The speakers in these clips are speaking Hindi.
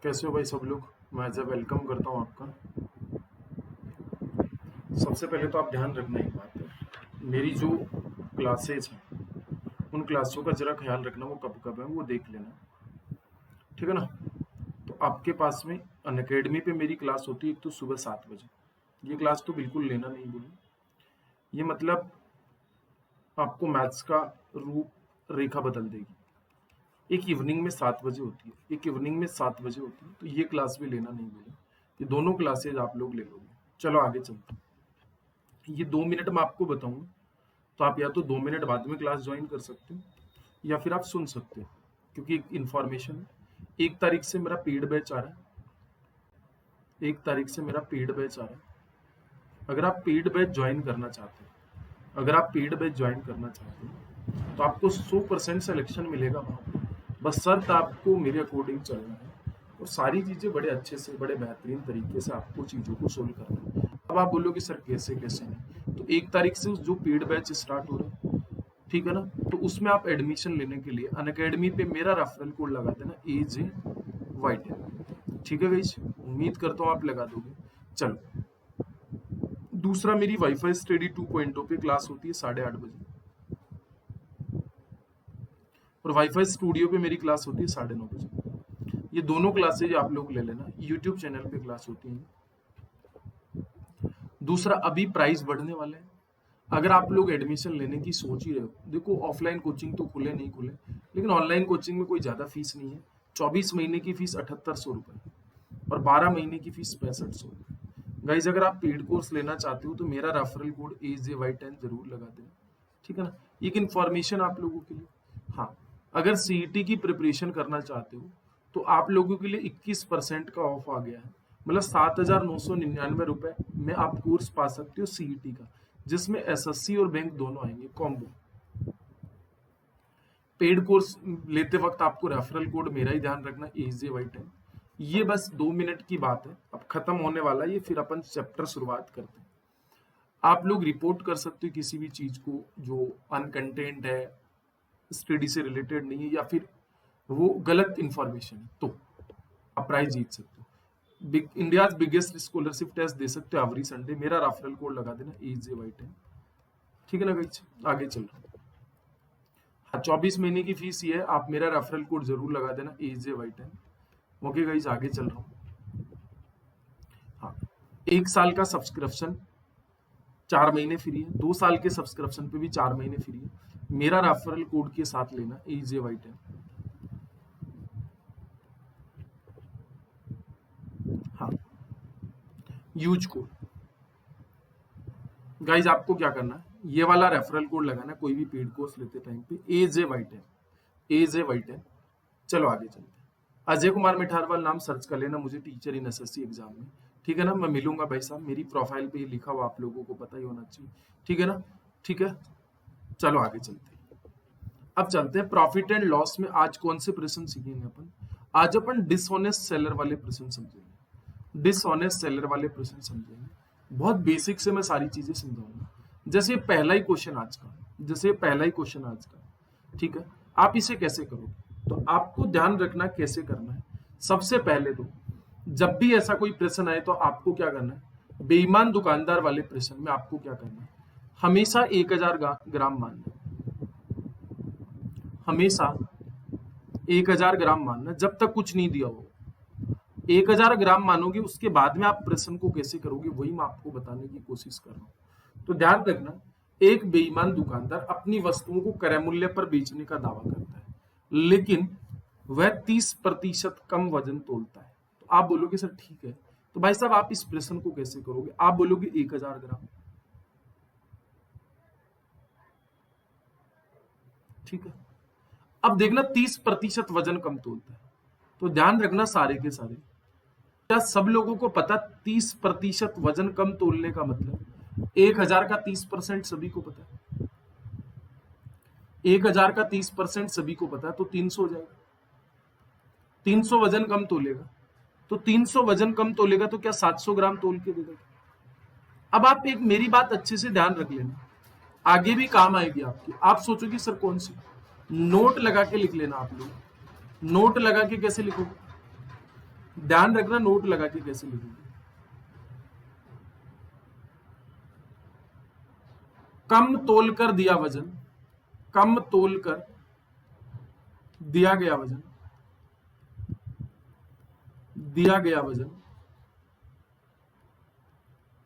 कैसे हो भाई सब लोग। मैं एज वेलकम करता हूँ आपका। सबसे पहले तो आप ध्यान रखना एक बात है, मेरी जो क्लासेज हैं उन क्लासों का जरा ख्याल रखना, वो कब कब है वो देख लेना, ठीक है ना। तो आपके पास में अनअकैडमी पे मेरी क्लास होती है, एक तो सुबह 7 बजे। ये क्लास तो बिल्कुल लेना नहीं बोले, ये मतलब आपको मैथ्स का रूप रेखा बदल देगी। एक इवनिंग में 7 बजे होती है, एक इवनिंग में 7 बजे होती है, तो ये क्लास भी लेना नहीं बोले। ये दोनों क्लासेज आप लोग ले लोगे। चलो आगे चलते हैं। ये 2 मिनट मैं आपको बताऊंगा, तो आप या तो 2 मिनट बाद में क्लास ज्वाइन कर सकते हो या फिर आप सुन सकते हो, क्योंकि एक इंफॉर्मेशन है। 1 तारीख से मेरा पेड बैच आ रहा है, 1 तारीख से मेरा पेड बैच आ रहा है। अगर आप पेड बैच ज्वाइन करना चाहते हो, अगर आप पेड बैच ज्वाइन करना चाहते हो तो आपको 100% सिलेक्शन मिलेगा वहाँ पे। बस शर्त आपको मेरे अकॉर्डिंग चलना है और सारी चीज़ें बड़े अच्छे से, बड़े बेहतरीन तरीके से आपको चीज़ों को सोल्व करना है। अब आप बोलोगे सर कैसे कैसे नहीं, तो 1 तारीख से जो पेड बैच स्टार्ट हो रहा है, ठीक है ना, तो उसमें आप एडमिशन लेने के लिए अनअकैडमी पे मेरा रेफरल कोड लगा देना AJ ठीक है गाइस, उम्मीद करता हूँ आप लगा दोगे। चलो, दूसरा मेरी वाईफाई स्टडी 2.0 पे क्लास होती है 8:30 बजे, और वाईफाई स्टूडियो पे मेरी क्लास होती है 9:30 बजे। ये दोनों क्लासेज आप लोग ले लेना, यूट्यूब चैनल पे क्लास होती है। दूसरा, अभी प्राइस बढ़ने वाले हैं। अगर आप लोग एडमिशन लेने की सोच ही रहे हो, देखो ऑफलाइन कोचिंग तो खुले नहीं खुले, लेकिन ऑनलाइन कोचिंग में कोई ज़्यादा फीस नहीं है। 24 महीने की फीस 7800 रुपये और 12 महीने की फीस 6500 रुपये। गाइज, अगर आप पेड कोर्स लेना चाहते हो तो मेरा रेफरल कोड AJY10 जरूर लगा देना, ठीक है ना। एक इन्फॉर्मेशन आप लोगों के लिए, हाँ, अगर CET की प्रिपरेशन करना चाहते हो तो आप लोगों के लिए 21% का ऑफ आ गया है। मतलब 7,999 रुपये में आप कोर्स पा सकते हो CET का, जिसमें SSC और बैंक दोनों आएंगे कॉम्बो। पेड कोर्स लेते वक्त आपको रेफरल कोड मेरा ही ध्यान रखना, AJY10। ये बस 2 मिनट की बात है, अब खत्म होने वाला है ये, फिर अपन चैप्टर शुरुआत करते हैं। आप लोग रिपोर्ट कर सकते हो किसी भी चीज को जो अनकंटेंट है, स्टडी से रिलेटेड नहीं है, या फिर वो गलत इंफॉर्मेशन है, तो आप प्राइज जीत सकते हो। इंडिया बिगेस्ट स्कॉलरशिप टेस्ट दे सकते हो एवरी संडे, मेरा रेफरल कोड लगा देना AJY10, ठीक है ना गाइस। आगे चल रहा हूँ। हाँ, 24 महीने की फीस ये है, आप मेरा रेफरल कोड जरूर लगा देना AJY10। ओके गाइस, आगे चल रहा हूँ। हाँ, 1 साल का सब्सक्रिप्शन 4 महीने फ्री है, 2 साल के सब्सक्रिप्शन पे भी 4 महीने फ्री है, मेरा रेफरल कोड के साथ लेना AJY10। हाँ, यूज कोड गाइज, आपको क्या करना है, ये वाला रेफरल कोड लगाना है कोई भी पेड कोर्स लेते टाइम पे, AJY10। चलो आगे चलते हैं। अजय कुमार मिठारवाल नाम सर्च कर लेना मुझे टीचर इन SSC एग्जाम में, ठीक है ना। मैं मिलूंगा भाई साहब, मेरी प्रोफाइल पे लिखा हुआ आप लोगों को पता ही होना चाहिए, ठीक है ना। ठीक है, चलो आगे चलते हैं। अब चलते हैं प्रॉफिट एंड लॉस में। आज कौन से प्रश्न सीखेंगे अपन? आज अपन डिसऑनेस्ट सेलर वाले प्रश्न समझेंगे, डिसऑनेस्ट सेलर वाले प्रश्न समझेंगे। बहुत बेसिक से मैं सारी चीजें समझाऊंगा। जैसे पहला ही क्वेश्चन आज का, जैसे पहला ही क्वेश्चन आज का, ठीक है। आप इसे कैसे करोगे, तो आपको ध्यान रखना कैसे करना है। सबसे पहले तो जब भी ऐसा कोई प्रश्न आए तो आपको क्या करना है, बेईमान दुकानदार वाले प्रश्न में आपको क्या करना है, हमेशा 1000 ग्राम मानना है, हमेशा 1000 ग्राम मानना, जब तक कुछ नहीं दिया हो 1000 ग्राम मानोगे। उसके बाद में आप प्रश्न को कैसे करोगे वही मैं आपको बताने की कोशिश कर रहा हूं। तो ध्यान रखना, एक बेईमान दुकानदार अपनी वस्तुओं को क्रय मूल्य पर बेचने का दावा करता है, लेकिन वह 30% कम वजन तोलता है। तो आप बोलोगे सर ठीक है, तो भाई साहब आप इस प्रश्न को कैसे करोगे? आप बोलोगे 1000 ग्राम, ठीक है। अब देखना 30% वजन कम तोलता है, तो ध्यान रखना सारे के सारे, क्या सब लोगों को पता 30% वजन कम तोलने का मतलब 1000 का 30% सभी को पता है, 1000 का 30% सभी को पता है, तो 300 हो जाएगा। 300 वजन कम तोलेगा, तो 300 वजन कम तोलेगा तो क्या 700 ग्राम तोल के देगा? अब आप एक मेरी बात अच्छे से ध्यान रख लेना, आगे भी काम आएगी आपकी। आप सोचोगे सर कौन सी, नोट लगा के लिख लेना। आप लोग नोट लगा के कैसे लिखोगे, ध्यान रखना नोट लगा के कैसे लिखोगे। कम तोलकर दिया वजन, कम तोलकर दिया गया वजन, दिया गया वजन,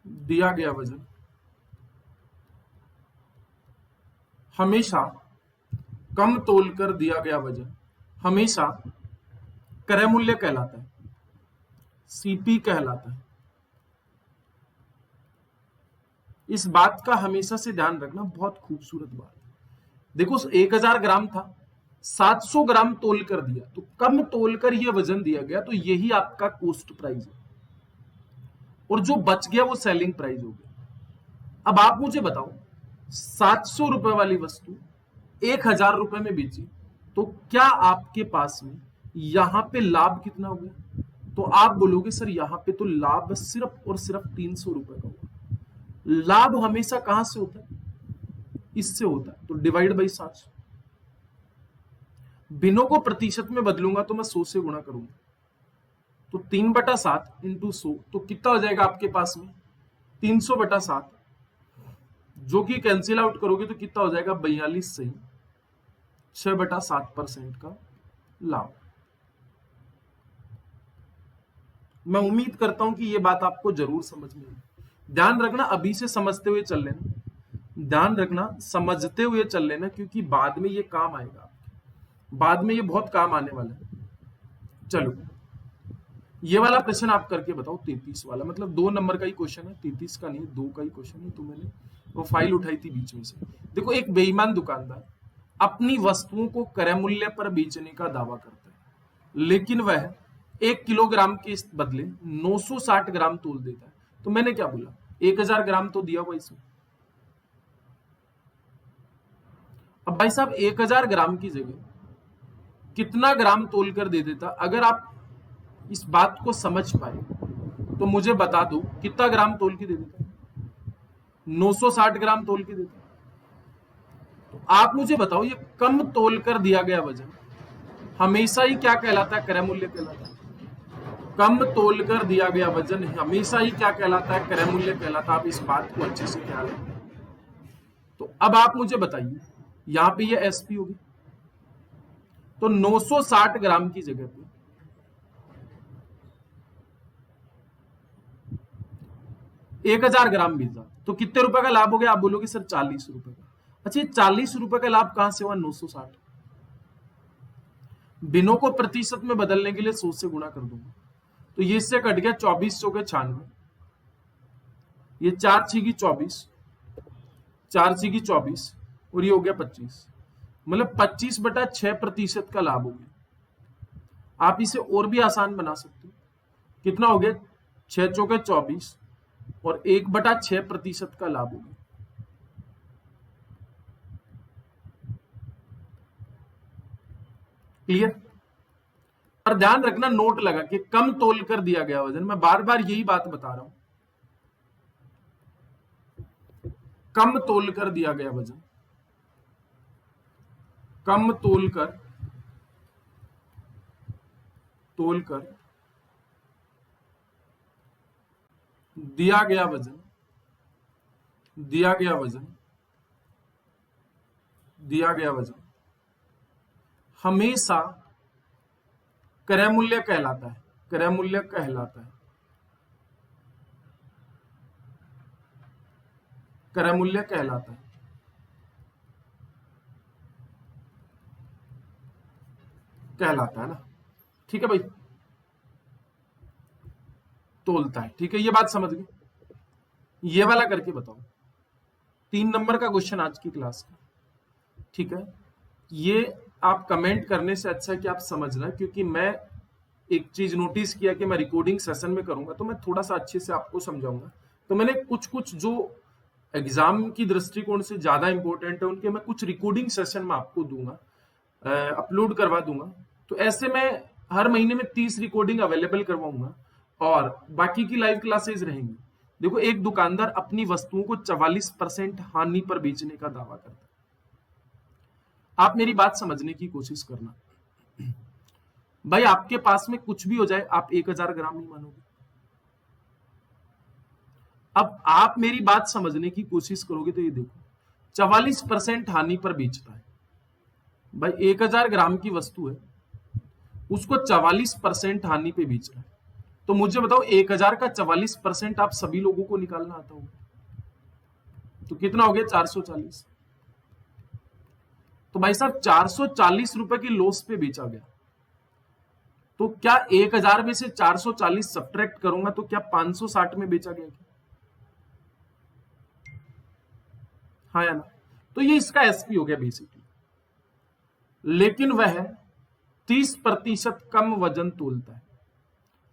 दिया गया वजन हमेशा, कम तोलकर दिया गया वजन हमेशा क्रय मूल्य कहलाता है, सीपी कहलाता है। इस बात का हमेशा से ध्यान रखना, बहुत खूबसूरत बात है। देखो 1000 ग्राम था, 700 ग्राम तोल कर दिया, तो कम तोलकर यह वजन दिया गया, तो यही आपका कॉस्ट प्राइस है, और जो बच गया वो सेलिंग प्राइस हो गया। अब आप मुझे बताओ, 700 रुपए वाली वस्तु 1000 रुपए में बेची, तो क्या आपके पास में यहां पे लाभ कितना हो गया? तो आप बोलोगे सर यहां पे तो लाभ सिर्फ और सिर्फ 300 रुपए का हुआ। लाभ हमेशा कहां से होता है? इससे होता है, तो डिवाइड बाई 700। भिन्नों को प्रतिशत में बदलूंगा तो मैं 100 से गुणा करूंगा, तो 3/7 इंटू 100, तो कितना हो जाएगा आपके पास में? 300/7, जो कि कैंसिल आउट करोगे तो कितना हो जाएगा? 42 सही, 6/7% का लाभ। मैं उम्मीद करता हूं कि ये बात आपको जरूर समझ में आई। ध्यान रखना, अभी से समझते हुए चल लेना, ध्यान रखना समझते हुए चल लेना, क्योंकि बाद में ये काम आएगा, बाद में ये बहुत काम आने वाला है। चलो ये वाला प्रश्न आप करके बताओ, 33 वाला, मतलब 2 नंबर का ही क्वेश्चन है, 33 का नहीं, 2 का ही क्वेश्चन है। तो मैंने वो फाइल उठाई थी बीच में से। देखो, एक बेईमान दुकानदार अपनी वस्तुओं को क्रय मूल्य पर बेचने का दावा करता है, लेकिन वह 1 किलोग्राम के बदले 960 ग्राम तोल देता है। तो मैंने क्या बोला, 1000 ग्राम तो दिया हुआ इसमें। अब भाई साहब 1000 ग्राम की जगह कितना ग्राम तोल कर दे देता? अगर आप इस बात को समझ पाए तो मुझे बता दो कितना ग्राम तोल के दे देता? 960 ग्राम तोल के देता। तो आप मुझे बताओ, ये कम तोल कर दिया गया वजन हमेशा ही क्या कहलाता है? क्रय मूल्य कहलाता है। कम तोल कर दिया गया वजन हमेशा ही क्या कहलाता है? क्रय मूल्य कहलाता है। आप इस बात को अच्छे से ख्याल रखें। तो अब आप मुझे बताइए, यहां पे ये एसपी होगी, तो 960 ग्राम की जगह पे 1000 ग्राम बेचा, तो कितने रुपए का लाभ हो गया? आप बोलोगे सर 40 रुपए का। अच्छा, 40 रुपए का लाभ कहां से हुआ? 960। बिनों को प्रतिशत में बदलने के लिए 100 से गुणा कर दूंगा, तो ये इससे कट गया 2400 के 96, ये 4 छीगी 24, 4 छीगी 24, और ये हो गया 25, मतलब 25/6% का लाभ हो गया। आप इसे और भी आसान बना सकते हो। कितना हो गया? 6 चौके 24 और 1/6% का लाभ हो गया। क्लियर? पर ध्यान रखना, नोट लगा कि कम तोल कर दिया गया वजन, मैं बार बार यही बात बता रहा हूं, कम तोल कर दिया गया वजन, कम तोल कर दिया गया वजन, दिया गया वजन, दिया गया वजन हमेशा क्रय मूल्य कहलाता है, क्रय मूल्य कहलाता है, क्रय मूल्य कहलाता है, कहलाता है ना? ठीक है भाई, तोलता है। ठीक है, ये बात समझ गए? ये वाला करके बताओ, 3 नंबर का क्वेश्चन आज की क्लास का। ठीक है, ये आप कमेंट करने से अच्छा है कि आप समझना, क्योंकि मैं एक चीज नोटिस किया कि मैं रिकॉर्डिंग सेशन में करूंगा तो मैं थोड़ा सा अच्छे से आपको समझाऊंगा। तो मैंने कुछ कुछ जो एग्जाम की दृष्टिकोण से ज्यादा इंपॉर्टेंट है उनके मैं कुछ रिकॉर्डिंग सेशन में आपको दूंगा, अपलोड करवा दूंगा। तो ऐसे मैं हर महीने में 30 रिकॉर्डिंग अवेलेबल करवाऊंगा और बाकी की लाइव क्लासेस रहेंगी। देखो, एक दुकानदार अपनी वस्तुओं को 44% हानि पर बेचने का दावा करता है। आप मेरी बात समझने की कोशिश करना। भाई आपके पास में कुछ भी हो जाए, आप 1000 ग्राम नहीं मानोगे। अब आप मेरी बात समझने की कोशिश करोगे तो ये देखो, 44% हानि पर बेचता है। भाई 1000 ग्राम की वस्तु है, उसको 44% हानि पे बेच रहा है। तो मुझे बताओ 1000 का 44% आप सभी लोगों को निकालना आता होगा, तो कितना हो गया 440। तो भाई साहब 440 रुपए की लॉस पे बेचा गया। तो क्या 1000 में से 440 सब्ट्रैक्ट करूंगा तो क्या 560 में बेचा गया क्या? हाँ या ना? तो ये इसका एसपी हो गया बेसिकली। लेकिन वह 30% कम वजन तोलता है,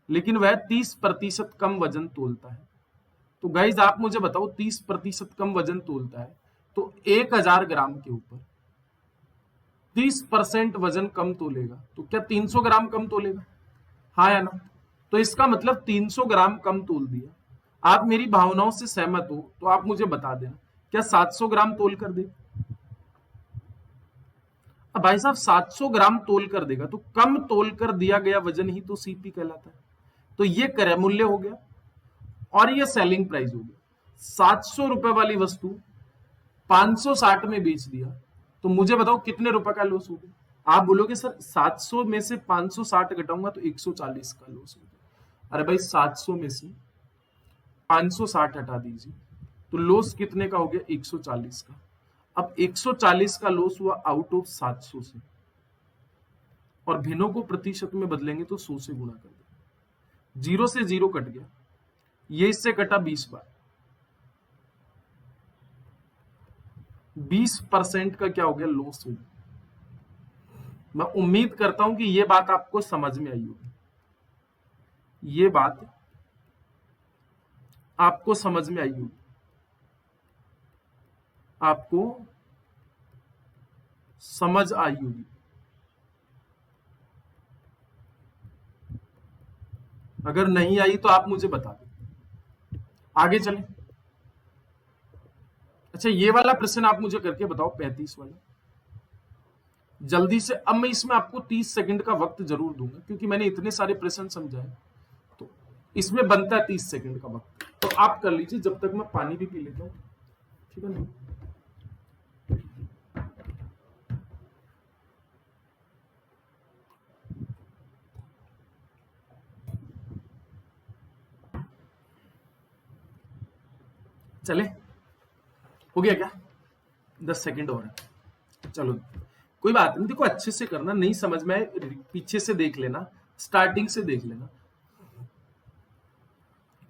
लेकिन वह 30% कम वजन तोलता है। तो गाइज आप मुझे बताओ 30% कम वजन तोलता है, तो 1000 ग्राम के ऊपर 30% वजन कम तोलेगा, तो क्या 300 ग्राम कम तोलेगा? हाँ या ना? तो इसका मतलब 300 ग्राम कम तोल दिया। आप मेरी भावनाओं से सहमत हो तो आप मुझे बता देना, क्या 700 ग्राम तोल कर दे? अब भाई साहब 700 ग्राम तोल कर देगा, तो कम तोल कर दिया गया वजन ही तो सीपी कहलाता है। तो ये क्रय मूल्य हो गया और ये सेलिंग प्राइस हो गया। 700 रुपए वाली वस्तु 560 में बेच दिया, तो मुझे बताओ कितने रुपए का लॉस हो गया? आप बोलोगे सर 700 में से 560 घटाऊंगा तो 140 का लॉस हो गया। अरे भाई 700 में से 560 हटा दीजिए, तो लॉस कितने का हो गया? 140 का। अब 140 का लॉस हुआ आउट ऑफ 700 से, और भिन्नों को प्रतिशत में बदलेंगे तो 100 से गुणा कर देंगे। 0 से 0 कट गया, ये इससे कटा 20 बार। 20% का क्या हो गया? लॉस हो गया। मैं उम्मीद करता हूं कि ये बात आपको समझ में आई होगी, ये बात आपको समझ में आई होगी, आपको समझ आई होगी। अगर नहीं आई तो आप मुझे बता दो। आगे चलें। अच्छा ये वाला प्रश्न आप मुझे करके बताओ, 35 वाला जल्दी से। अब मैं इसमें आपको 30 सेकंड का वक्त जरूर दूंगा, क्योंकि मैंने इतने सारे प्रश्न समझाए, तो इसमें बनता है 30 सेकंड का वक्त। तो आप कर लीजिए, जब तक मैं पानी भी पी लेता हूं, ठीक है ना? चले, हो गया क्या? 10 सेकंड और है, चलो कोई बात नहीं। देखो अच्छे से करना, नहीं समझ में आए पीछे से देख लेना, स्टार्टिंग से देख लेना।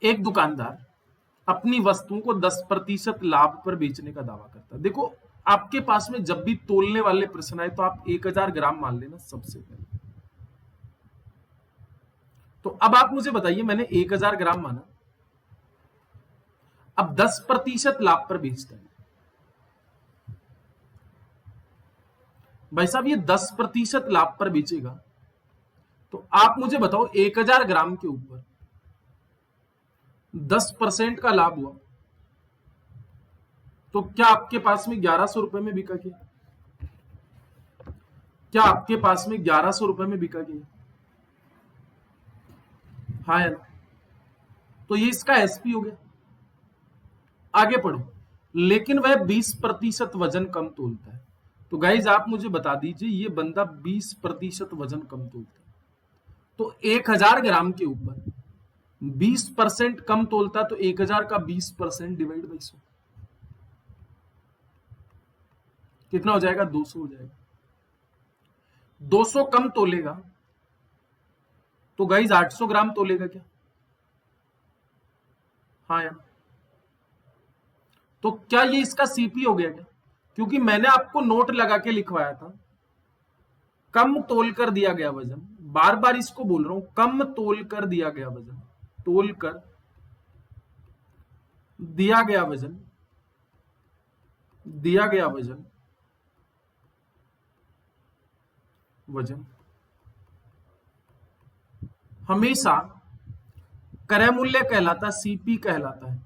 एक दुकानदार अपनी वस्तुओं को 10% लाभ पर बेचने का दावा करता है। देखो आपके पास में जब भी तोलने वाले प्रश्न आए तो आप 1000 ग्राम मान लेना सबसे पहले। तो अब आप मुझे बताइए, मैंने 1000 ग्राम माना, अब 10% लाभ पर बेचता है। भाई साहब ये 10% लाभ पर बेचेगा, तो आप मुझे बताओ 1000 ग्राम के ऊपर 10% का लाभ हुआ, तो क्या आपके पास में 1100 रुपए में बिका क्या? क्या आपके पास में 1100 रुपए में बिका क्या? हाँ या ना? तो ये इसका एसपी हो गया। आगे पढ़ो, लेकिन वह 20% वजन कम तोलता है। तो गाइज आप मुझे बता दीजिए, ये बंदा 20% वजन कम तोलता है, तो 1000 ग्राम के ऊपर 20% कम तोलता, तो 1000 का 20% डिवाइड बाई 100 कितना हो जाएगा? 200 हो जाएगा। 200 कम तोलेगा, तो गाइज 800 ग्राम तोलेगा क्या? हाँ यार, तो क्या ये इसका सीपी हो गया क्या? क्योंकि मैंने आपको नोट लगा के लिखवाया था, कम तोल कर दिया गया वजन, बार बार इसको बोल रहा हूं, कम तोल कर दिया गया वजन, तोल कर दिया गया वजन, दिया गया वजन, वजन हमेशा क्रय मूल्य कहलाता, सीपी कहलाता है।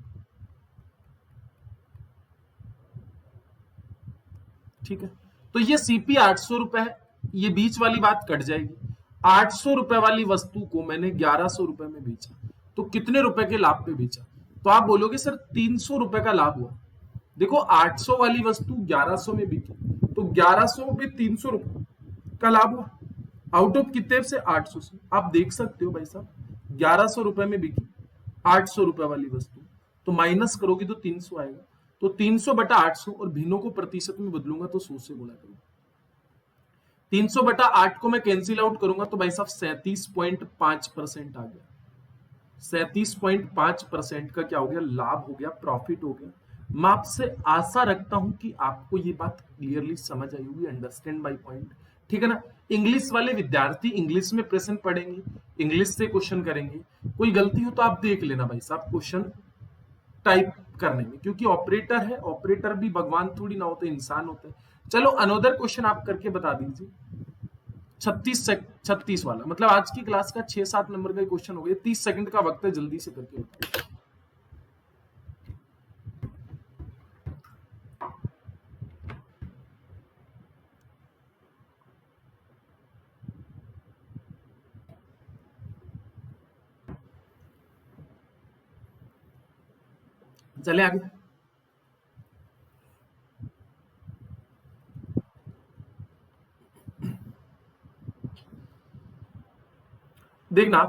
ठीक है, तो ये सीपी 800 रुपए है, ये बीच वाली बात कट जाएगी। 800 रुपए वाली वस्तु को मैंने 1100 रुपए में बेचा, तो कितने रुपए के लाभ पे बेचा? तो आप बोलोगे सर 300 रुपए का लाभ हुआ। देखो 800 वाली वस्तु 1100 में बिकी, तो 1100 पे 300 रुपए का लाभ हुआ। आउट ऑफ कितने से? 800 से। आप देख सकते हो भाई साहब, 1100 रुपए में बिकी 800 रुपए वाली वस्तु, तो माइनस करोगे तो 300 आएगा। तो 300/800, और भिन्नों को प्रतिशत में बदलूंगा तो 100 से गुणा करूंगा। 300/8 को मैं कैंसिल आउट करूंगा तो भाई साहब 37.5% आ गया। 37.5% का क्या हो गया? लाभ हो गया, प्रॉफिट हो गया। मैं आपसे आशा रखता हूं कि आपको ये बात क्लियरली समझ आई होगी, अंडरस्टैंड माय पॉइंट, ठीक है ना। इंग्लिश वाले विद्यार्थी इंग्लिश में प्रश्न पढ़ेंगे, इंग्लिश से क्वेश्चन करेंगे। कोई गलती हो तो आप देख लेना भाई साहब क्वेश्चन टाइप करने में, क्योंकि ऑपरेटर है, ऑपरेटर भी भगवान थोड़ी ना होते, इंसान होते हैं। चलो अनदर क्वेश्चन आप करके बता दीजिए। 36 वाला, मतलब आज की क्लास का 6-7 नंबर का क्वेश्चन हो गया। 30 सेकंड का वक्त है, जल्दी से करके बताओ। चले आगे। देखना,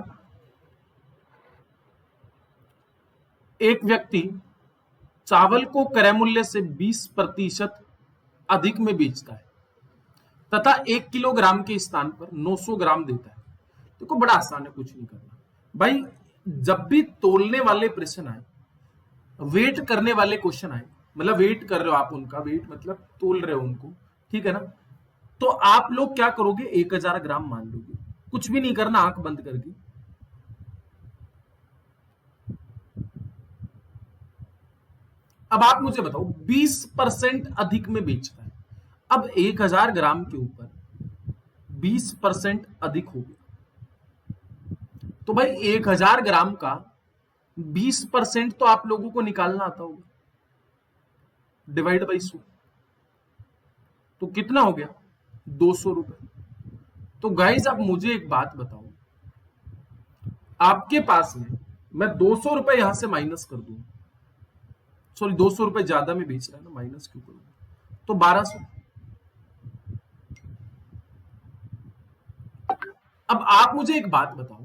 एक व्यक्ति चावल को क्रय मूल्य से 20% अधिक में बेचता है तथा 1 किलोग्राम के स्थान पर 900 ग्राम देता है। देखो बड़ा आसान है, कुछ नहीं करना भाई। जब भी तोलने वाले प्रश्न आए, वेट करने वाले क्वेश्चन आए, मतलब वेट कर रहे हो आप उनका, वेट मतलब तोल रहे हो उनको, ठीक है ना, तो आप लोग क्या करोगे? 1000 ग्राम मान लोगे, कुछ भी नहीं करना, आंख बंद करके। अब आप मुझे बताओ 20% अधिक में बेचता है। अब 1000 ग्राम के ऊपर 20% अधिक हो गया, तो भाई 1000 ग्राम का 20% तो आप लोगों को निकालना आता होगा, डिवाइड बाई 100, तो कितना हो गया? 200 रुपए। तो गाइज आप मुझे एक बात बताओ, आपके पास में मैं 200 रुपए यहां से माइनस कर दूं, सॉरी 200 रुपए ज्यादा में बेच रहा है ना, माइनस क्यों करूंगा, तो 1200। अब आप मुझे एक बात बताओ,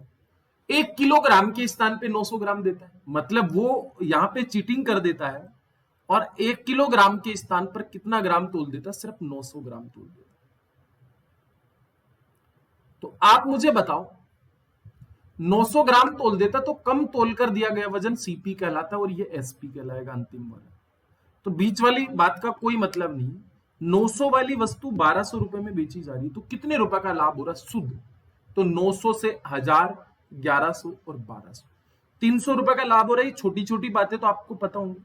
1 किलोग्राम के स्थान पे 900 ग्राम देता है, मतलब वो यहां पे चीटिंग कर देता है, और 1 किलोग्राम के स्थान पर कितना ग्राम तोल देता है? सिर्फ 900 ग्राम तोल देता है। तो आप मुझे बताओ, 900 ग्राम तोल देता तो कम तोल कर दिया गया वजन सीपी कहलाता है, और ये एसपी कहलाएगा अंतिम वाला। तो बीच वाली बात का कोई मतलब नहीं। 900 वाली वस्तु 1200 रुपए में बेची जा रही है, तो कितने रुपए का लाभ हो रहा है शुद्ध? तो 900 से 1000, 1100 और 1200, 300 रुपए का लाभ हो रहा है। छोटी छोटी बातें तो आपको पता होंगी।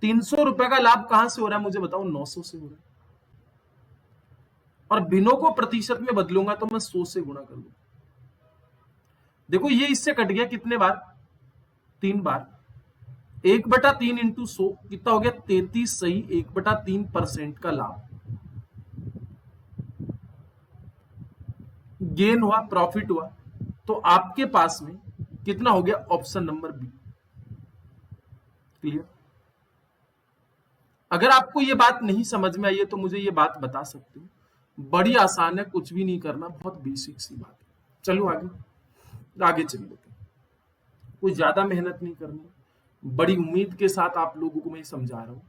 300 रुपए का लाभ कहां से हो रहा है मुझे बताओ? 900 से हो रहा है। और भिन्नों को प्रतिशत में बदलूंगा तो मैं 100 से गुणा कर दूंगा। देखो ये इससे कट गया कितने बार? 3 बार। 1/3 इंटू 100 कितना हो गया? 33 सही 1/3% का लाभ गेन हुआ, प्रॉफिट हुआ। तो आपके पास में कितना हो गया? Option number B. क्लियर? अगर आपको ये बात नहीं समझ में आई है तो मुझे ये बात बता सकते हो, बड़ी आसान है, कुछ भी नहीं करना, बहुत बेसिक सी बात है। चलो आगे चल लेते हैं, कोई ज्यादा मेहनत नहीं करनी, बड़ी उम्मीद के साथ आप लोगों को मैं समझा रहा हूं,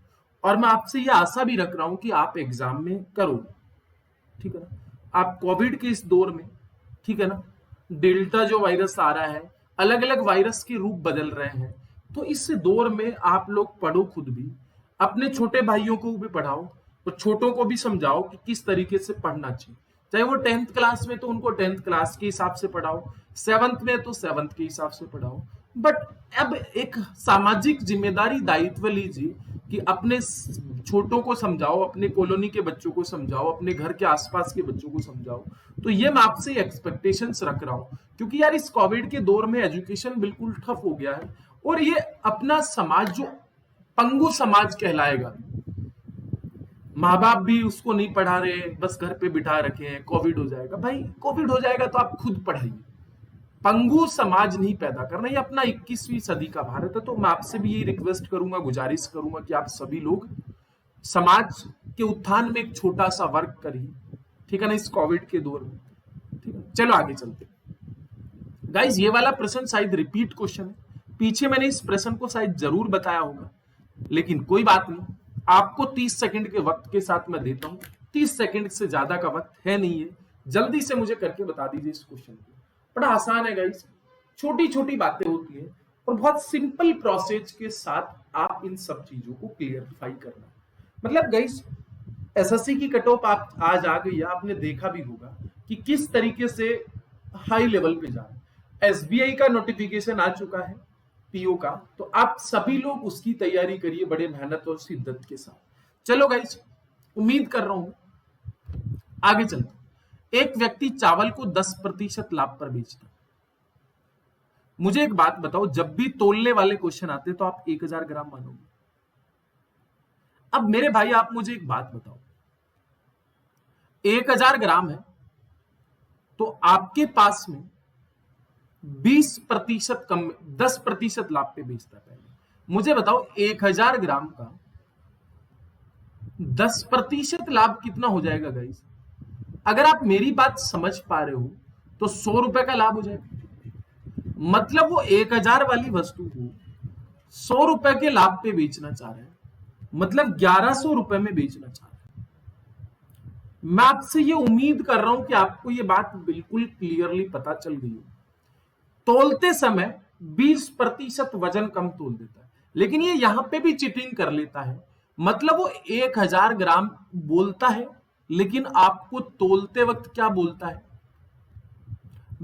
और मैं आपसे ये आशा भी रख रहा हूं कि आप एग्जाम में करोगे, ठीक है ना। आप कोविड के इस दौर में, ठीक है ना, डेल्टा जो वायरस आ रहा है, अलग अलग वायरस के रूप बदल रहे हैं, तो इस दौर में आप लोग पढ़ो, खुद भी अपने छोटे भाइयों को भी पढ़ाओ, और छोटों को भी समझाओ कि किस तरीके से पढ़ना चाहिए। चाहे वो 10th क्लास में तो उनको 10th क्लास के हिसाब से पढ़ाओ, 7th में तो 7th के हिसाब से पढ़ाओ, बट अब एक सामाजिक जिम्मेदारी दायित्व लीजिए कि अपने छोटों को समझाओ, अपने कॉलोनी के बच्चों को समझाओ, अपने घर के आसपास के बच्चों को समझाओ। तो ये मैं आपसे एक्सपेक्टेशंस रख रहा हूं, क्योंकि यार इस कोविड के दौर में एजुकेशन बिल्कुल ठप हो गया है, और ये अपना समाज जो पंगु समाज कहलाएगा, माँ बाप भी उसको नहीं पढ़ा रहे, बस घर पे बिठा रखे हैं, कोविड हो जाएगा। भाई कोविड हो जाएगा तो आप खुद पढ़ाइए। पंगु समाज नहीं पैदा करना, ये अपना 21वीं सदी का भारत है। तो मैं आपसे भी यही रिक्वेस्ट करूंगा, गुजारिश करूंगा कि आप सभी लोग समाज के उत्थान में एक छोटा सा वर्क करिए, ठीक है ना, इस कोविड के दौर में। ठीक है, चलो आगे चलते हैं। गाइज ये वाला प्रश्न शायद रिपीट क्वेश्चन है, पीछे मैंने इस प्रश्न को शायद जरूर बताया होगा, लेकिन कोई बात नहीं, आपको 30 सेकंड के वक्त के साथ मैं देता हूं। 30 सेकंड से ज्यादा का वक्त है नहीं है, जल्दी से मुझे करके बता दीजिए इस क्वेश्चन को। बड़ा आसान है गाइस, छोटी छोटी बातें होती है और बहुत सिंपल प्रोसेस के साथ आप इन सब चीजों को क्लियरिफाई करना। मतलब गाइस एसएससी की कट ऑफ आप आज आ गई है, आपने देखा भी होगा कि किस तरीके से हाई लेवल पे जा रहा है। एसबीआई का नोटिफिकेशन आ चुका है पीओ का, तो आप सभी लोग उसकी तैयारी करिए बड़े मेहनत और शिद्दत के साथ। चलो गाइस, उम्मीद कर रहा हूं आगे चलते। एक व्यक्ति चावल को 10% लाभ पर बेचता है। मुझे एक बात बताओ, जब भी तोलने वाले क्वेश्चन आते तो आप 1000 ग्राम मानोगे? अब मेरे भाई आप मुझे एक बात बताओ, 1000 ग्राम है तो आपके पास में 20% कम, 10% लाभ पे बेचता है। पहले मुझे बताओ 1000 ग्राम का 10% लाभ कितना हो जाएगा गाइस? अगर आप मेरी बात समझ पा रहे हो तो 100 रुपए का लाभ हो जाएगा। मतलब वो 1000 वाली वस्तु को 100 रुपए के लाभ पे बेचना चाह रहे हैं, मतलब 1100 रुपए में बेचना चाह रहे हैं। मैं आपसे ये उम्मीद कर रहा हूं कि आपको ये बात बिल्कुल क्लियरली पता चल गई हो। तोलते समय 20% वजन कम तोल देता है, लेकिन ये यहां पे भी चीटिंग कर लेता है। मतलब वो 1000 ग्राम बोलता है, लेकिन आपको तोलते वक्त क्या बोलता है?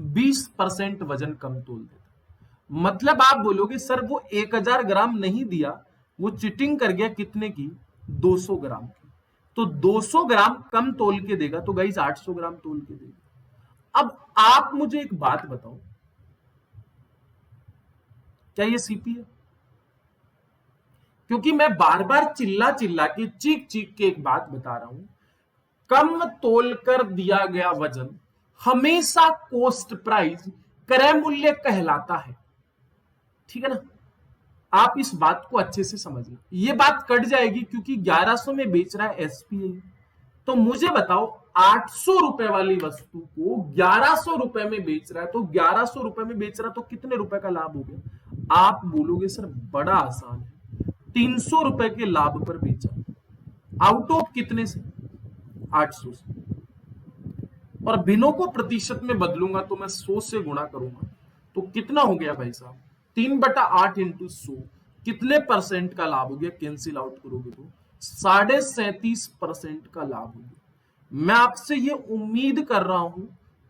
20% वजन कम तोल देता है। मतलब आप बोलोगे सर वो 1000 ग्राम नहीं दिया, वो चीटिंग कर गया, कितने की? 200 ग्राम की। तो 200 ग्राम कम तोल के देगा, तो गाइस 800 ग्राम तोल के देगा। अब आप मुझे एक बात बताओ, क्या ये सीपी है? क्योंकि मैं बार बार चिल्ला चिल्ला के, चीख चीख के एक बात बता रहा हूं, कम तोलकर दिया गया वजन हमेशा कॉस्ट प्राइस, क्रय मूल्य कहलाता है। ठीक है ना, आप इस बात को अच्छे से समझना। ये बात कट जाएगी क्योंकि 1100 में बेच रहा है एसपीआई। तो मुझे बताओ 800 रुपए वाली वस्तु को 1100 रुपए में बेच रहा है, तो 1100 रुपए में बेच रहा है तो कितने रुपए का लाभ हो गया? आप बोलोगे सर बड़ा आसान है, 300 रुपए के लाभ पर बेचा। आउट ऑफ कितने से? 800 से। और भिन्नों को प्रतिशत में बदलूंगा तो मैं 100 से गुणा करूंगा, तो कितना हो गया भाई साहब? 3/8 इंटू 100, कितने परसेंट का लाभ हो गया? कैंसिल आउट करोगे तो 37.5% का लाभ हो गया। मैं आपसे ये उम्मीद कर रहा हूं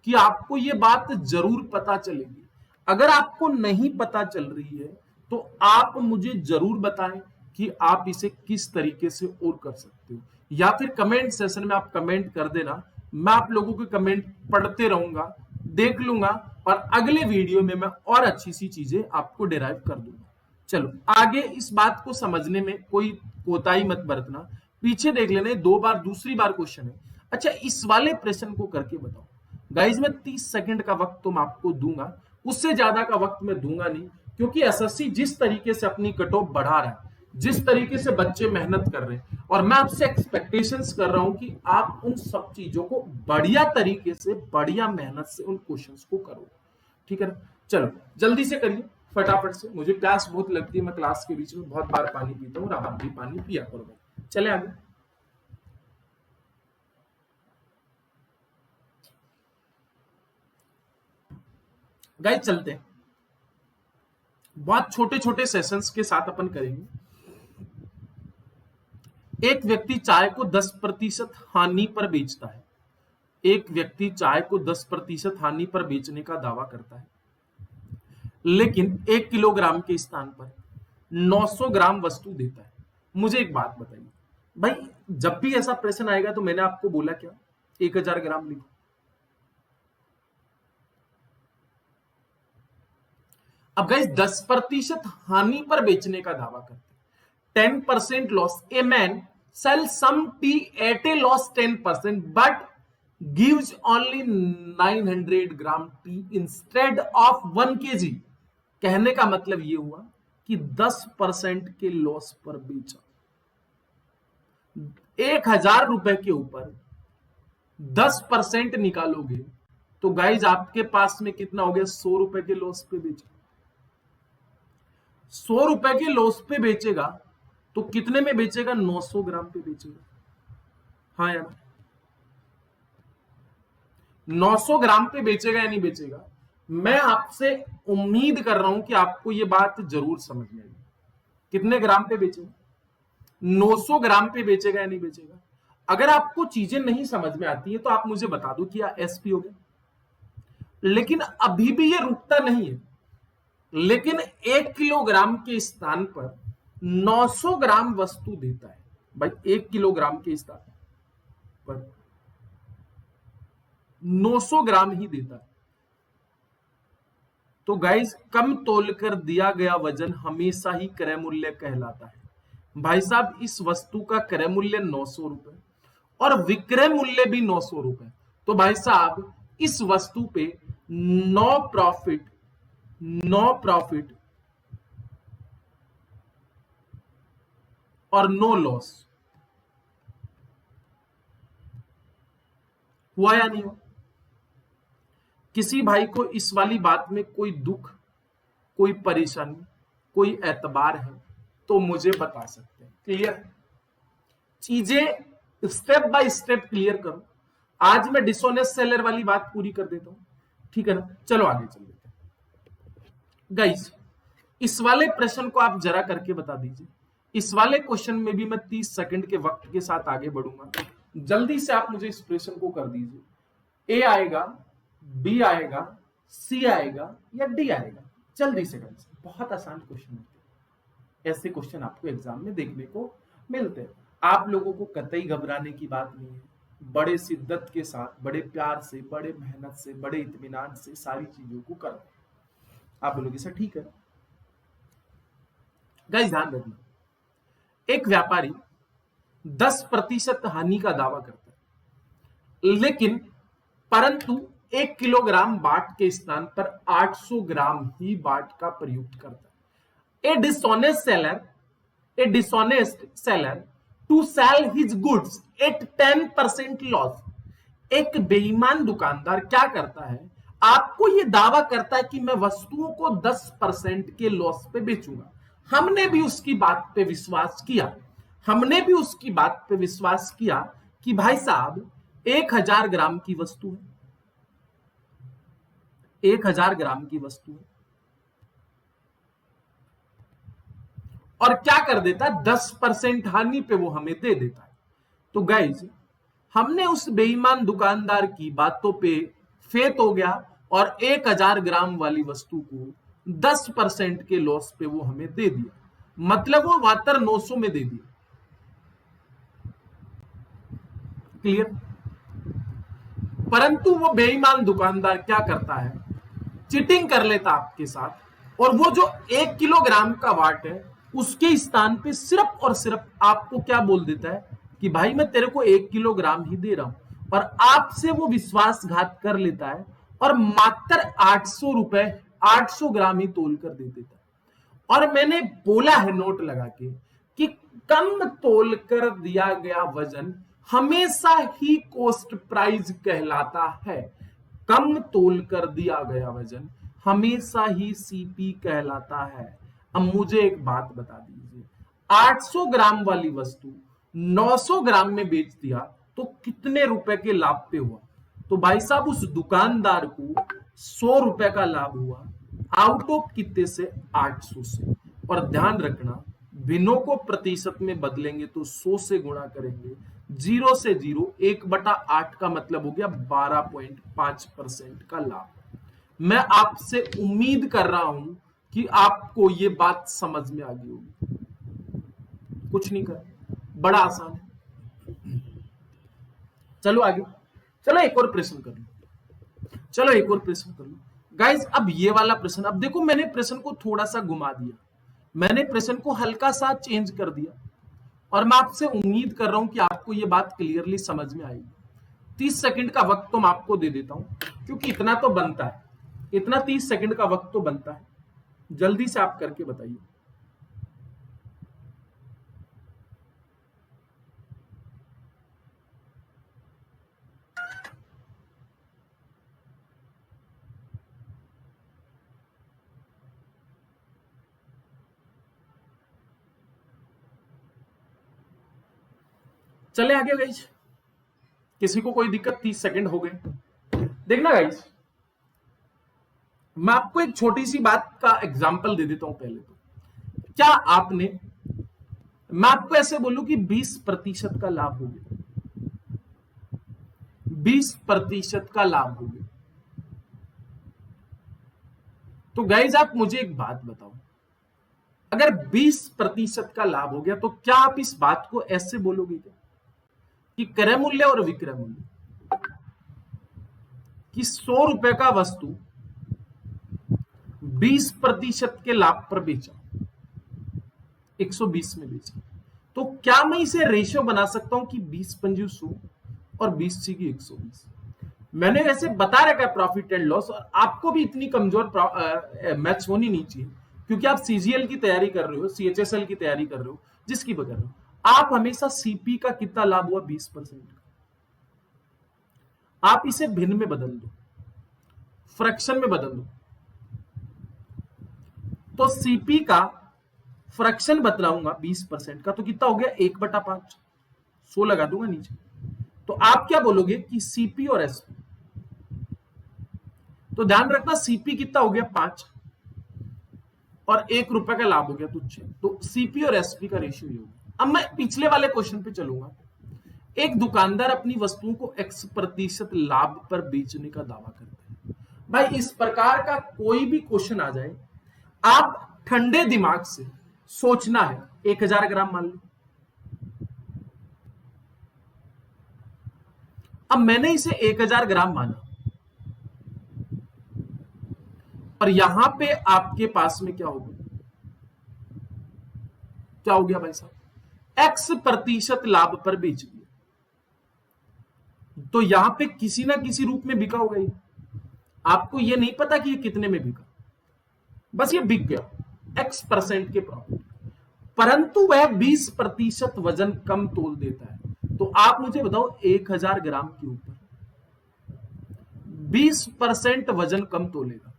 कि आपको ये बात जरूर पता चलेगी। अगर आपको नहीं पता चल रही है तो आप मुझे जरूर बताएं कि आप इसे किस तरीके से और कर सकते हो, या फिर कमेंट सेशन में आप कमेंट कर देना। मैं आप लोगों के कमेंट पढ़ते रहूंगा, देख लूंगा, और अगले वीडियो में मैं और अच्छी सी चीजें आपको डिराइव कर दूंगा। चलो आगे, इस बात को समझने में कोई कोताही मत बरतना, पीछे देख लेना, 2 बार दूसरी बार क्वेश्चन है। अच्छा इस वाले प्रश्न को करके बताओ गाइज। मैं 30 सेकंड का वक्त तुम आपको दूंगा, उससे ज्यादा का वक्त मैं दूंगा नहीं, क्योंकि एसएससी जिस तरीके से अपनी कट ऑफ बढ़ा रहा है, जिस तरीके से बच्चे मेहनत कर रहे हैं, और मैं आपसे एक्सपेक्टेशंस कर रहा हूं कि आप उन सब चीजों को बढ़िया तरीके से, बढ़िया मेहनत से उन क्वेश्चंस को करो। ठीक है ना, चलो जल्दी से करिए फटाफट से, मुझे प्यास बहुत लगती है, मैं क्लास के बीच में बहुत बार पानी पीता हूँ, आप भी पानी पिया करो भाई। चले आगे। गाइस चलते हैं, बहुत छोटे छोटे सेशंस के साथ अपन करेंगे। एक व्यक्ति चाय को 10% हानि पर बेचता है। एक व्यक्ति चाय को 10% हानि पर बेचने का दावा करता है, लेकिन 1 किलोग्राम के स्थान पर 900 ग्राम वस्तु देता है। मुझे एक बात बताइए भाई, जब भी ऐसा प्रश्न आएगा तो मैंने आपको बोला क्या? 1000 ग्राम लिखो। अब गाइस 10% हानि पर बेचने का दावा करते हैं, 10% loss. A man sell some tea at a loss 10% but gives only 900 gram T instead of 1 kg। कहने का मतलब ये हुआ कि 10% के लॉस पर बेचा। 1000 रुपए के ऊपर 10% निकालोगे तो गाइज आपके पास में कितना हो गया? 100 रुपए के लॉस पे बेचा। 100 रुपए के लॉस पे बेचेगा तो कितने में बेचेगा? 900 ग्राम पे बेचेगा। हाँ यार, 900 ग्राम पे बेचेगा या नहीं बेचेगा? मैं आपसे उम्मीद कर रहा हूं कि आपको ये बात जरूर समझ में आएगी। कितने ग्राम पे बेचेगा? 900 ग्राम पे बेचेगा या नहीं बेचेगा? अगर आपको चीजें नहीं समझ में आती है तो आप मुझे बता दो कि एसपी हो गया। लेकिन अभी भी ये रुकता नहीं है। लेकिन 1 किलोग्राम के स्थान पर 900 ग्राम वस्तु देता है। भाई 1 किलोग्राम के स्थान पर 900 ग्राम ही देता है। तो गाइज कम तोलकर दिया गया वजन हमेशा ही क्रय मूल्य कहलाता है। भाई साहब इस वस्तु का क्रय मूल्य 900 रुपए और विक्रय मूल्य भी 900 रुपए। तो भाई साहब इस वस्तु पे नो प्रॉफिट और नो लॉस हुआ या नहीं हुआ? किसी भाई को इस वाली बात में कोई दुख, कोई परेशानी, कोई एतबार है तो मुझे बता सकते हैं। क्लियर? चीजें स्टेप बाय स्टेप क्लियर करो। आज मैं डिसऑनेस्ट सेलर वाली बात पूरी कर देता हूं, ठीक है ना? चलो आगे चल लेते हैं। गाइस इस वाले प्रश्न को आप जरा करके बता दीजिए। इस वाले क्वेश्चन में भी मैं 30 सेकंड के वक्त के साथ आगे बढ़ूंगा। जल्दी से आप मुझे इस प्रश्न को कर दीजिए। ए आएगा, बी आएगा, सी आएगा या डी आएगा? जल्दी से गाइस, बहुत आसान क्वेश्चन होते हैं। ऐसे क्वेश्चन आपको एग्जाम में देखने को मिलते हैं। आप लोगों को कतई घबराने की बात नहीं है। बड़े शिद्दत के साथ, बड़े प्यार से, बड़े मेहनत से, बड़े इत्मीनान से सारी चीजों को करो। आप लोगों के साथ ठीक है? गाइस ध्यान रखना, एक व्यापारी 10% हानि का दावा करता है, लेकिन परंतु 1 किलोग्राम बाट के स्थान पर 800 ग्राम ही बाट का प्रयुक्त करता है। A dishonest seller to sell his goods at 10% loss. एक बेईमान दुकानदार क्या करता है? आपको यह दावा करता है कि मैं वस्तुओं को 10% के लॉस पे बेचूंगा। हमने भी उसकी बात पे विश्वास किया। हमने भी उसकी बात पे विश्वास किया कि भाई साहब 1000 ग्राम की वस्तु है, 1000 ग्राम की वस्तु है, और क्या कर देता है? 10% हानि पे वो हमें दे देता है। तो गाइज हमने उस बेईमान दुकानदार की बातों पे फेथ हो गया और 1000 ग्राम वाली वस्तु को 10% के लॉस पे वो हमें दे दिया। मतलब वो मात्र 900 में दे दिया। क्लियर? परंतु वो बेईमान दुकानदार क्या करता है? चीटिंग कर लेता आपके साथ, और वो जो 1 किलोग्राम का वाट है उसके स्थान पे सिर्फ और सिर्फ आपको क्या बोल देता है कि भाई मैं तेरे को 1 किलोग्राम ही दे रहा हूं, और आपसे वो विश्वासघात कर लेता है और मात्र 800 रुपए 800 ग्राम ही तोल कर दे देता है। और मैंने बोला है नोट लगा के कि कम तोल कर दिया गया वजन हमेशा ही कॉस्ट प्राइस कहलाता है। कम तोल कर दिया गया वजन हमेशा ही सीपी कहलाता है। अब मुझे एक बात बता दीजिए, 800 ग्राम वाली वस्तु 900 ग्राम में बेच दिया तो कितने रुपए के लाभ पे हुआ? तो भाई साहब उस दुकानदार को 100 रुपए का लाभ हुआ। आउट ऑफ कितने से? 800 से। और ध्यान रखना, भिन्नों को प्रतिशत में बदलेंगे तो 100 से गुणा करेंगे। 0 से 0 1/8 का मतलब हो गया 12.5% का लाभ। मैं आपसे उम्मीद कर रहा हूं कि आपको ये बात समझ में आ गई होगी। कुछ नहीं कर, बड़ा आसान है। चलो आगे, चलो एक और प्रश्न कर लो। गाइज अब ये वाला प्रश्न, अब देखो मैंने प्रश्न को थोड़ा सा घुमा दिया, मैंने प्रश्न को हल्का सा चेंज कर दिया। और मैं आपसे उम्मीद कर रहा हूं कि आपको ये बात क्लियरली समझ में आएगी। 30 सेकंड का वक्त तो मैं आपको दे देता हूं, क्योंकि इतना तो बनता है, इतना 30 सेकंड का वक्त तो बनता है। जल्दी से आप करके बताइए। चले आगे गाइस, किसी को कोई दिक्कत? 30 सेकंड हो गए। देखना गाइस, मैं आपको एक छोटी सी बात का एग्जांपल दे देता हूं। पहले तो क्या आपने, मैं आपको ऐसे बोलूं कि 20% का लाभ हो गया, 20% का लाभ हो गया, तो गाइज आप मुझे एक बात बताओ, अगर 20% का लाभ हो गया तो क्या आप इस बात को ऐसे बोलोगे क्या कि क्रय मूल्य और विक्रय मूल्य, कि 100 रुपए का वस्तु 20% के लाभ पर बेचा, 120 में बेचा, तो क्या मैं इसे रेशियो बना सकता हूं कि 20 पंजी 100 और 20 सी की 120? मैंने वैसे बता रखा है प्रॉफिट एंड लॉस, और आपको भी इतनी कमजोर मैथ्स होनी नहीं चाहिए, क्योंकि आप सीजीएल की तैयारी कर रहे हो, सीएचएसएल की तैयारी कर रहे हो, जिसकी भी कर रहे हो, आप हमेशा सीपी का कितना लाभ हुआ 20% का, आप इसे भिन्न में बदल दो, फ्रैक्शन में बदल दो, तो सीपी का फ्रैक्शन बतलाऊंगा 20% का, तो कितना हो गया 1/5, 100 लगा दूंगा नीचे। तो आप क्या बोलोगे कि सीपी और एसपी, तो ध्यान रखना सीपी कितना हो गया 5 और 1 रुपए का लाभ हो गया तो 6, तो सीपी और एसपी का रेशियो ये होगा। अब मैं पिछले वाले क्वेश्चन पे चलूंगा। एक दुकानदार अपनी वस्तुओं को X% लाभ पर बेचने का दावा करता है। भाई इस प्रकार का कोई भी क्वेश्चन आ जाए, आप ठंडे दिमाग से सोचना है। 1000 ग्राम मान लो, अब मैंने इसे 1000 ग्राम माना, और यहां पे आपके पास में क्या होगा, क्या हो गया भाई साहब, X% लाभ पर बेच दिया, तो यहां पे किसी ना किसी रूप में बिका होगा ये, आपको ये नहीं पता कि ये कितने में बिका, बस ये बिक गया X% के प्रॉफिट, परंतु वह 20% वजन कम तोल देता है। तो आप मुझे बताओ 1000 ग्राम के ऊपर 20% वजन कम तोलेगा,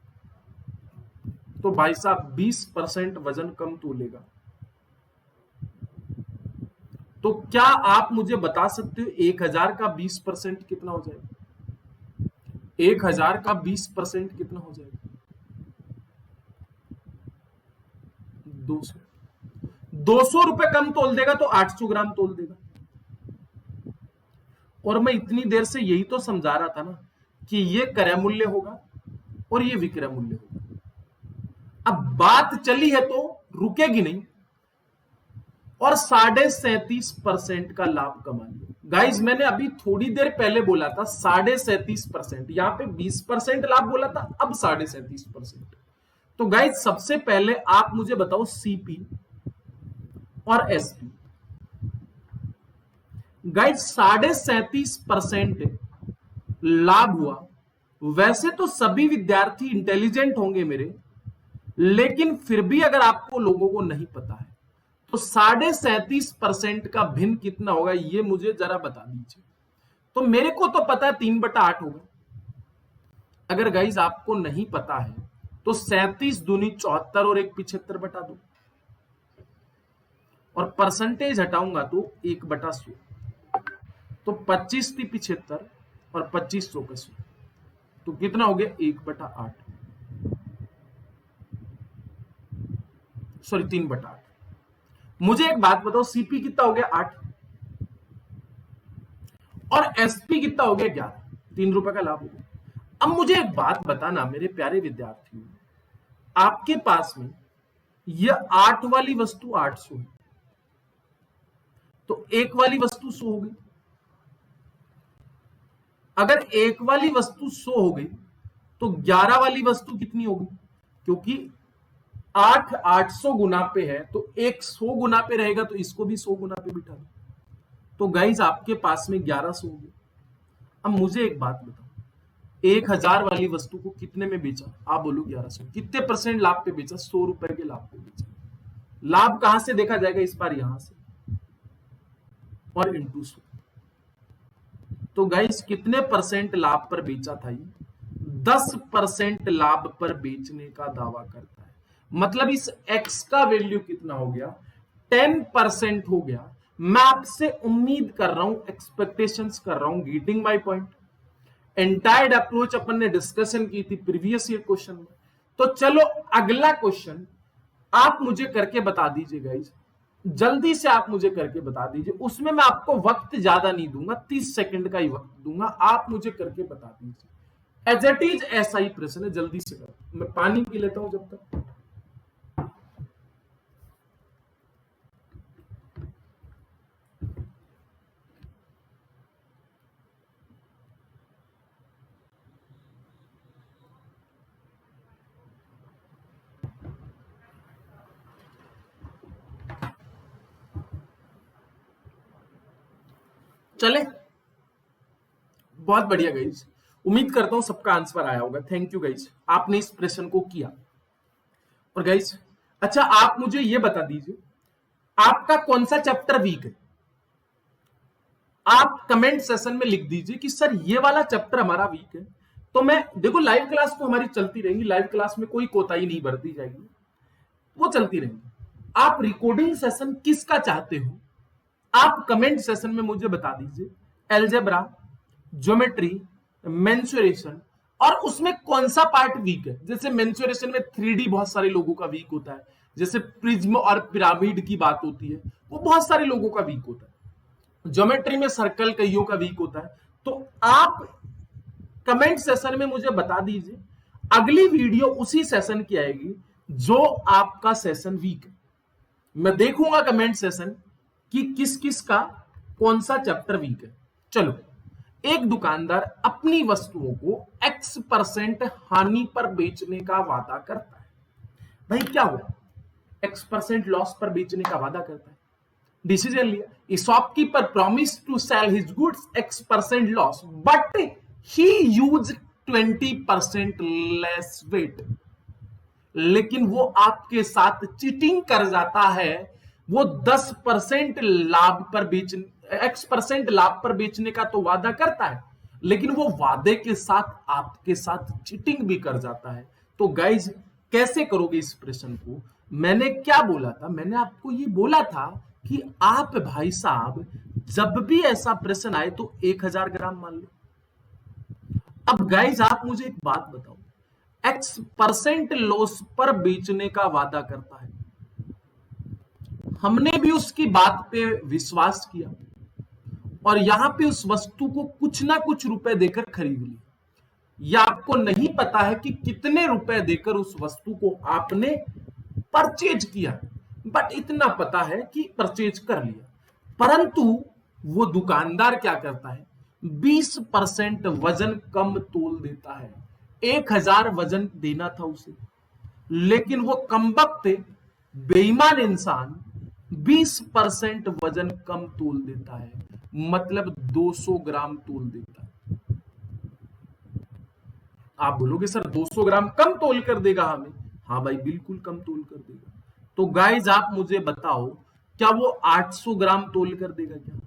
तो भाई साहब 20% वजन कम तोलेगा, तो क्या आप मुझे बता सकते हो 1000 का 20% कितना हो जाएगा? 1000 का 20% कितना हो जाएगा? 200। 200 रुपए कम तोल देगा तो 800 ग्राम तोल देगा। और मैं इतनी देर से यही तो समझा रहा था ना कि ये क्रय मूल्य होगा और ये विक्रय मूल्य होगा। अब बात चली है तो रुकेगी नहीं, और 37.5% का लाभ कमा लिया। गाइज मैंने अभी थोड़ी देर पहले बोला था 37.5%, यहां पे 20% लाभ बोला था, अब 37.5%। तो गाइज सबसे पहले आप मुझे बताओ सीपी और एसपी। गाइज 37.5% लाभ हुआ। वैसे तो सभी विद्यार्थी इंटेलिजेंट होंगे मेरे, लेकिन फिर भी अगर आपको लोगों को नहीं पता है तो 37.5% का भिन्न कितना होगा ये मुझे जरा बता दीजिए। तो मेरे को तो पता है 3/8 होगा। अगर गाइज आपको नहीं पता है तो 37 दूनी 74 और 1 75 बटा दो, और परसेंटेज हटाऊंगा तो 1/100, तो 25 थी 75 और 2500 का 100, तो कितना हो गया 1/8, सॉरी 3/8। मुझे एक बात बताओ सीपी कितना हो गया 8 और एसपी कितना हो गया 11, 3 रुपए का लाभ हो गया। अब मुझे एक बात बताना मेरे प्यारे विद्यार्थियों, आपके पास में यह 8 वाली वस्तु 800 है, तो 1 वाली वस्तु 100 हो गई। अगर 1 वाली वस्तु 100 हो गई तो 11 वाली वस्तु कितनी होगी, क्योंकि 8 800 गुना पे है तो एक 100 गुना पे रहेगा, तो इसको भी 100 गुना पे बिठा दो। तो गाइज आपके पास में 1100 हो गया। अब मुझे एक बात बताओ, 1000 वाली वस्तु को कितने में बेचा? आप बोलो 1100। कितने परसेंट लाभ पे बेचा? 100 रुपए के लाभ पे बेचा। लाभ कहां से देखा जाएगा इस बार? यहां से, और इंटू 100। तो गाइस कितने परसेंट लाभ पर बेचा था ये? 10% लाभ पर बेचने का दावा करता है। मतलब इस x का वैल्यू कितना हो गया? 10% हो गया। मैं आपसे उम्मीद कर रहा हूं, एक्सपेक्टेशंस कर रहा हूं, गेटिंग माय पॉइंट। एंटायर्ड अप्रोच अपन ने डिस्कशन की थी प्रीवियस ईयर क्वेश्चन में। तो चलो अगला क्वेश्चन आप मुझे करके बता दीजिए गाइस, जल्दी से आप मुझे करके बता दीजिए। उसमें मैं आपको वक्त ज्यादा नहीं दूंगा, 30 सेकंड का ही वक्त दूंगा, आप मुझे करके बता दीजिए। एज इट इज ऐसा ही प्रश्न है, जल्दी से करो। मैं पानी पी लेता हूं जब तक। चले, बहुत बढ़िया गाइज। उम्मीद करता हूं सबका आंसर आया होगा। थैंक यू गाइज, आपने इस प्रश्न को किया। और गाइज अच्छा, आप मुझे ये बता दीजिए आपका कौन सा चैप्टर वीक है? आप कमेंट सेशन में लिख दीजिए कि सर ये वाला चैप्टर हमारा वीक है। तो मैं देखो, लाइव क्लास तो हमारी चलती रहेगी, लाइव क्लास में कोई कोताही नहीं बरती जाएगी, वो चलती रहेगी। आप रिकॉर्डिंग सेशन किसका चाहते हो? आप कमेंट सेशन में मुझे बता दीजिए। एल्जेब्रा, ज्योमेट्री, मेंसुरेशन, और उसमें कौन सा पार्ट वीक है? जैसे मेंसुरेशन में 3D बहुत सारे लोगों का वीक होता है, जैसे प्रिज्म और पिरामिड की बात होती है, वो बहुत सारे लोगों का वीक होता है। ज्योमेट्री में सर्कल कईयों का वीक होता है। तो आप कमेंट सेशन में मुझे बता दीजिए, अगली वीडियो उसी सेशन की आएगी जो आपका सेशन वीक है। मैं देखूंगा कमेंट सेशन कि किस किस का कौन सा चैप्टर वीक है। चलो, एक दुकानदार अपनी वस्तुओं को X% हानि पर बेचने का वादा करता है। भाई क्या हुआ? X% लॉस पर बेचने का वादा करता है, डिसीजन लिया। A shopkeeper promised to sell his goods X% loss, but he used 20% less weight. लेकिन वो आपके साथ चीटिंग कर जाता है। वो 10% लाभ पर X% लाभ पर बेचने का तो वादा करता है, लेकिन वो वादे के साथ आपके साथ चीटिंग भी कर जाता है। तो गाइज कैसे करोगे इस प्रश्न को? मैंने क्या बोला था? मैंने आपको ये बोला था कि आप भाई साहब जब भी ऐसा प्रश्न आए तो 1000 ग्राम मान लो। अब गाइज आप मुझे एक बात बताओ, X% लॉस पर बेचने का वादा करता है, हमने भी उसकी बात पे विश्वास किया और यहां पे उस वस्तु को कुछ ना कुछ रुपए देकर खरीद लिया। या आपको नहीं पता है कि कितने रुपए देकर उस वस्तु को आपने परचेज किया, बट इतना पता है कि परचेज कर लिया। परंतु वो दुकानदार क्या करता है? 20% वजन कम तोल देता है। 1000 वजन देना था उसे, लेकिन वो कमबख्त बेईमान इंसान 20% वजन कम तोल देता है, मतलब 200 ग्राम तोल देता है। आप बोलोगे सर 200 ग्राम कम तोल कर देगा हमें? हाँ भाई, बिल्कुल कम तोल कर देगा। तो गाइज आप मुझे बताओ, क्या वो 800 ग्राम तोल कर देगा क्या?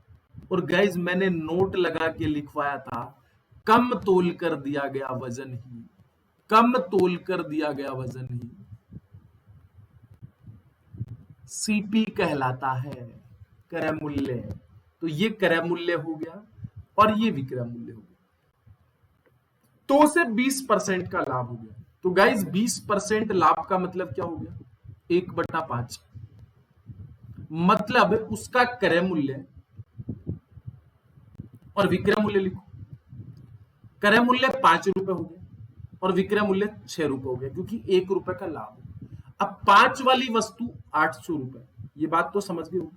और गाइज मैंने नोट लगा के लिखवाया था, कम तोल कर दिया गया वजन ही, कम तोल कर दिया गया वजन ही सीपी कहलाता है, क्रय मूल्य। तो ये क्रय मूल्य हो गया और ये विक्रय मूल्य हो गया। तो उसे 20% का लाभ हो गया। तो गाइज 20% लाभ का मतलब क्या हो गया? 1/5। मतलब उसका क्रय मूल्य और विक्रय मूल्य लिखो। क्रय मूल्य 5 रुपए हो गया और विक्रय मूल्य 6 रुपए हो गया, क्योंकि 1 रुपए का लाभ हो। अब 5 वाली वस्तु 800 रुपए, ये बात तो समझ गए हो।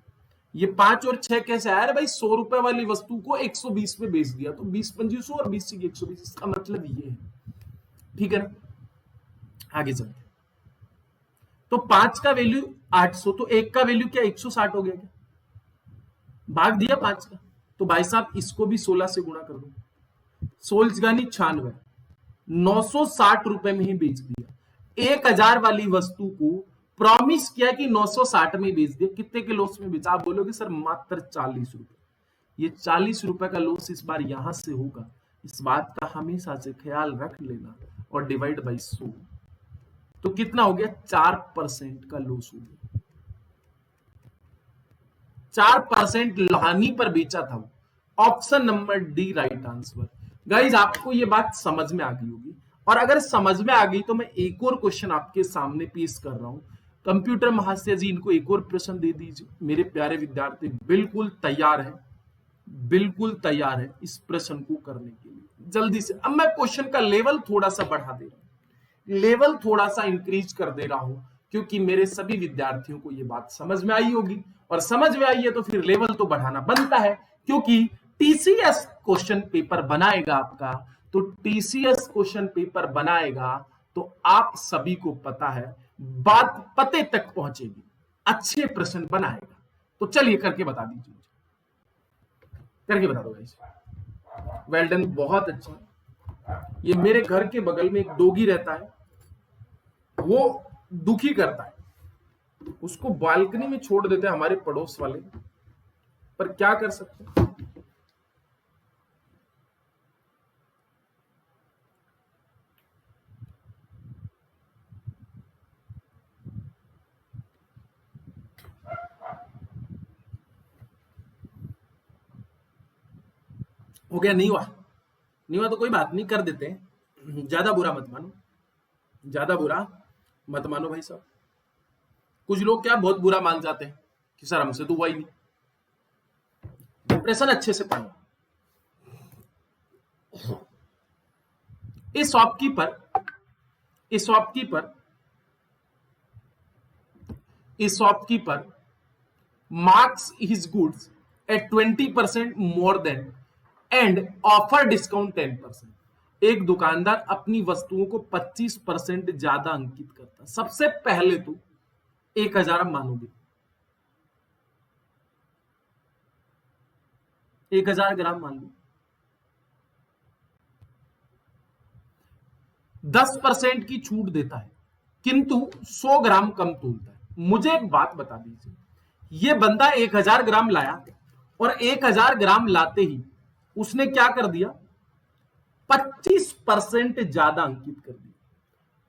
ये 5 और 6 कैसे आया? भाई 100 रुपए वाली वस्तु को 120 में बेच दिया, तो 20 और 20 120, इसका मतलब ये है। ठीक है ना? आगे चलते। तो 5 का वैल्यू 800, तो 1 का वैल्यू क्या 160 हो गया क्या? भाग दिया 5 का, तो भाई साहब इसको भी 16 से गुणा कर दो, 16 गानी 96, 960 रुपए में ही बेच दिया। 1000 वाली वस्तु को प्रॉमिस किया कि 960 में बेच दिया, कितने के लॉस में बेचा? आप बोलोगे सर मात्र 40 रुपए। ये 40 रुपए का लॉस इस बार यहां से होगा, इस बात का हमेशा से ख्याल रख लेना, और डिवाइड बाई 100, तो कितना हो गया? 4% का लॉस हो गया। 4% हानि पर बेचा था वो। Option number D right answer. Guys आपको ये बात समझ में आ गई होगी, और अगर समझ में आ गई तो मैं एक और क्वेश्चन आपके सामने पेश कर रहा हूं। कंप्यूटर महाशय जी इनको एक और प्रश्न दे दीजिए। मेरे प्यारे विद्यार्थी बिल्कुल तैयार है, बिल्कुल तैयार है इस प्रश्न को करने के लिए, जल्दी से। अब मैं क्वेश्चन का लेवल थोड़ा सा बढ़ा दे रहा हूं, लेवल थोड़ा सा इंक्रीज कर दे रहा हूं, क्योंकि मेरे सभी विद्यार्थियों को ये बात समझ में आई होगी, और समझ में आई है तो फिर लेवल तो बढ़ाना बनता है, क्योंकि टीसीएस क्वेश्चन पेपर बनाएगा आपका, तो टीसीएस क्वेश्चन पेपर बनाएगा तो आप सभी को पता है बात पते तक पहुंचेगी, अच्छे प्रश्न बनाएगा। तो चलिए करके बता दीजिए, करके बता दो गाइस। वेल डन, बहुत अच्छा। ये मेरे घर के बगल में एक डोगी रहता है, वो दुखी करता है, उसको बालकनी में छोड़ देते हैं हमारे पड़ोस वाले, पर क्या कर सकते हैं। हो गया? नहीं हुआ? नहीं हुआ तो कोई बात नहीं, कर देते हैं। ज्यादा बुरा मत मानो, ज्यादा बुरा मत मानो भाई साहब। कुछ लोग क्या बहुत बुरा मान जाते हैं कि सर हमसे तो हुआ ही नहीं। डिप्रेशन अच्छे से पढ़ो। ए shopkeeper, A shopkeeper, A shopkeeper marks his goods at 20% more than and offer discount 10%। एक दुकानदार अपनी वस्तुओं को 25% ज्यादा अंकित करता है। सबसे पहले तो 1000 मानोगे, 1000 ग्राम मान लो, 10% की छूट देता है, किंतु 100 ग्राम कम तोलता है। मुझे एक बात बता दीजिए, ये बंदा 1000 ग्राम लाया, और 1000 ग्राम लाते ही उसने क्या कर दिया? 25% ज्यादा अंकित कर दिया,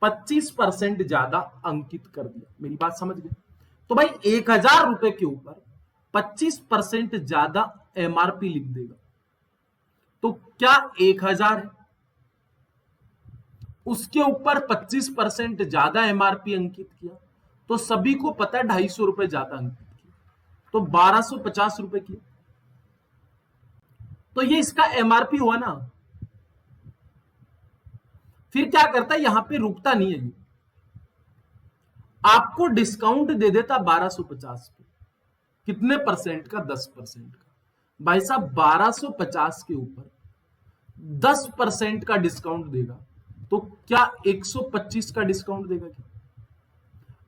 25% ज्यादा अंकित कर दिया। मेरी बात समझ गए? तो भाई 1000 रुपए के ऊपर 25% ज्यादा एमआरपी लिख देगा, तो क्या 1000 है, उसके ऊपर 25% ज्यादा एमआरपी अंकित किया, तो सभी को पता है 250 रुपए ज्यादा अंकित किया, तो 1250 रुपए किया, तो ये इसका एमआरपी हुआ ना। फिर क्या करता है, यहां पे रुकता नहीं है, ये आपको डिस्काउंट दे देता 1250 पे। कितने परसेंट का? 10% का। भाई साहब 1250 के ऊपर 10% का डिस्काउंट देगा, तो क्या 125 का डिस्काउंट देगा क्या?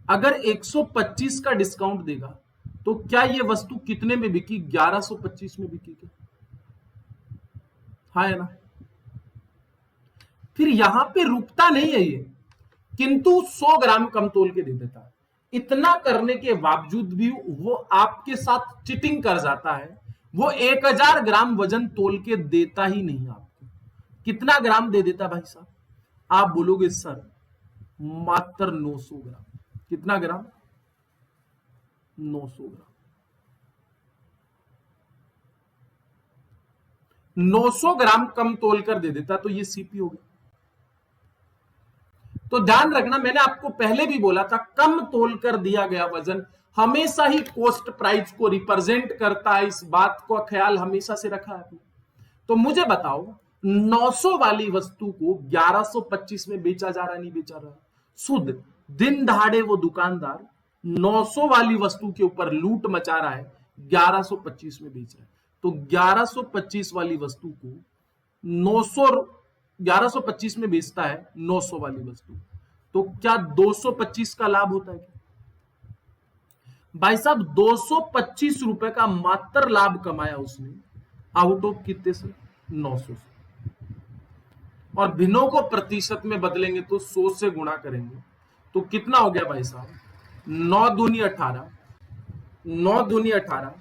अगर 125 का डिस्काउंट देगा तो क्या ये वस्तु कितने में बिकी? 1125 में बिकी क्या? हाँ है ना? फिर यहां पे रुकता नहीं है ये, किंतु 100 ग्राम कम तोल के दे देता है। इतना करने के बावजूद भी वो आपके साथ चिटिंग कर जाता है, वो 1000 ग्राम वजन तोल के देता ही नहीं आपको। कितना ग्राम दे देता भाई साहब? आप बोलोगे सर मात्र 900 ग्राम। कितना ग्राम? 900 ग्राम। 900 ग्राम कम तोल कर दे देता, तो ये सीपी हो गया। तो ध्यान रखना, मैंने आपको पहले भी बोला था, कम तोल कर दिया गया वजन हमेशा ही कॉस्ट प्राइस को रिप्रेजेंट करता है। इस बात का ख्याल हमेशा से रखा है आपने। तो मुझे बताओ 900 वाली वस्तु को 1125 में बेचा जा रहा है, नहीं बेचा रहा? शुद्ध दिन दहाड़े वो दुकानदार 900 वाली वस्तु के ऊपर लूट मचा रहा है, 1125 में बेच रहा है। तो 1125 वाली वस्तु को 1125 में बेचता है 900 वाली वस्तु, तो क्या 225 का लाभ होता है क्या? भाई साहब 225 रुपए का मात्र लाभ कमाया उसने, आउट ऑफ कितने से, 900 से। और भिन्नों को प्रतिशत में बदलेंगे तो 100 से गुणा करेंगे तो कितना हो गया भाई साहब, 9 दूनी 18, 9 दूनी 18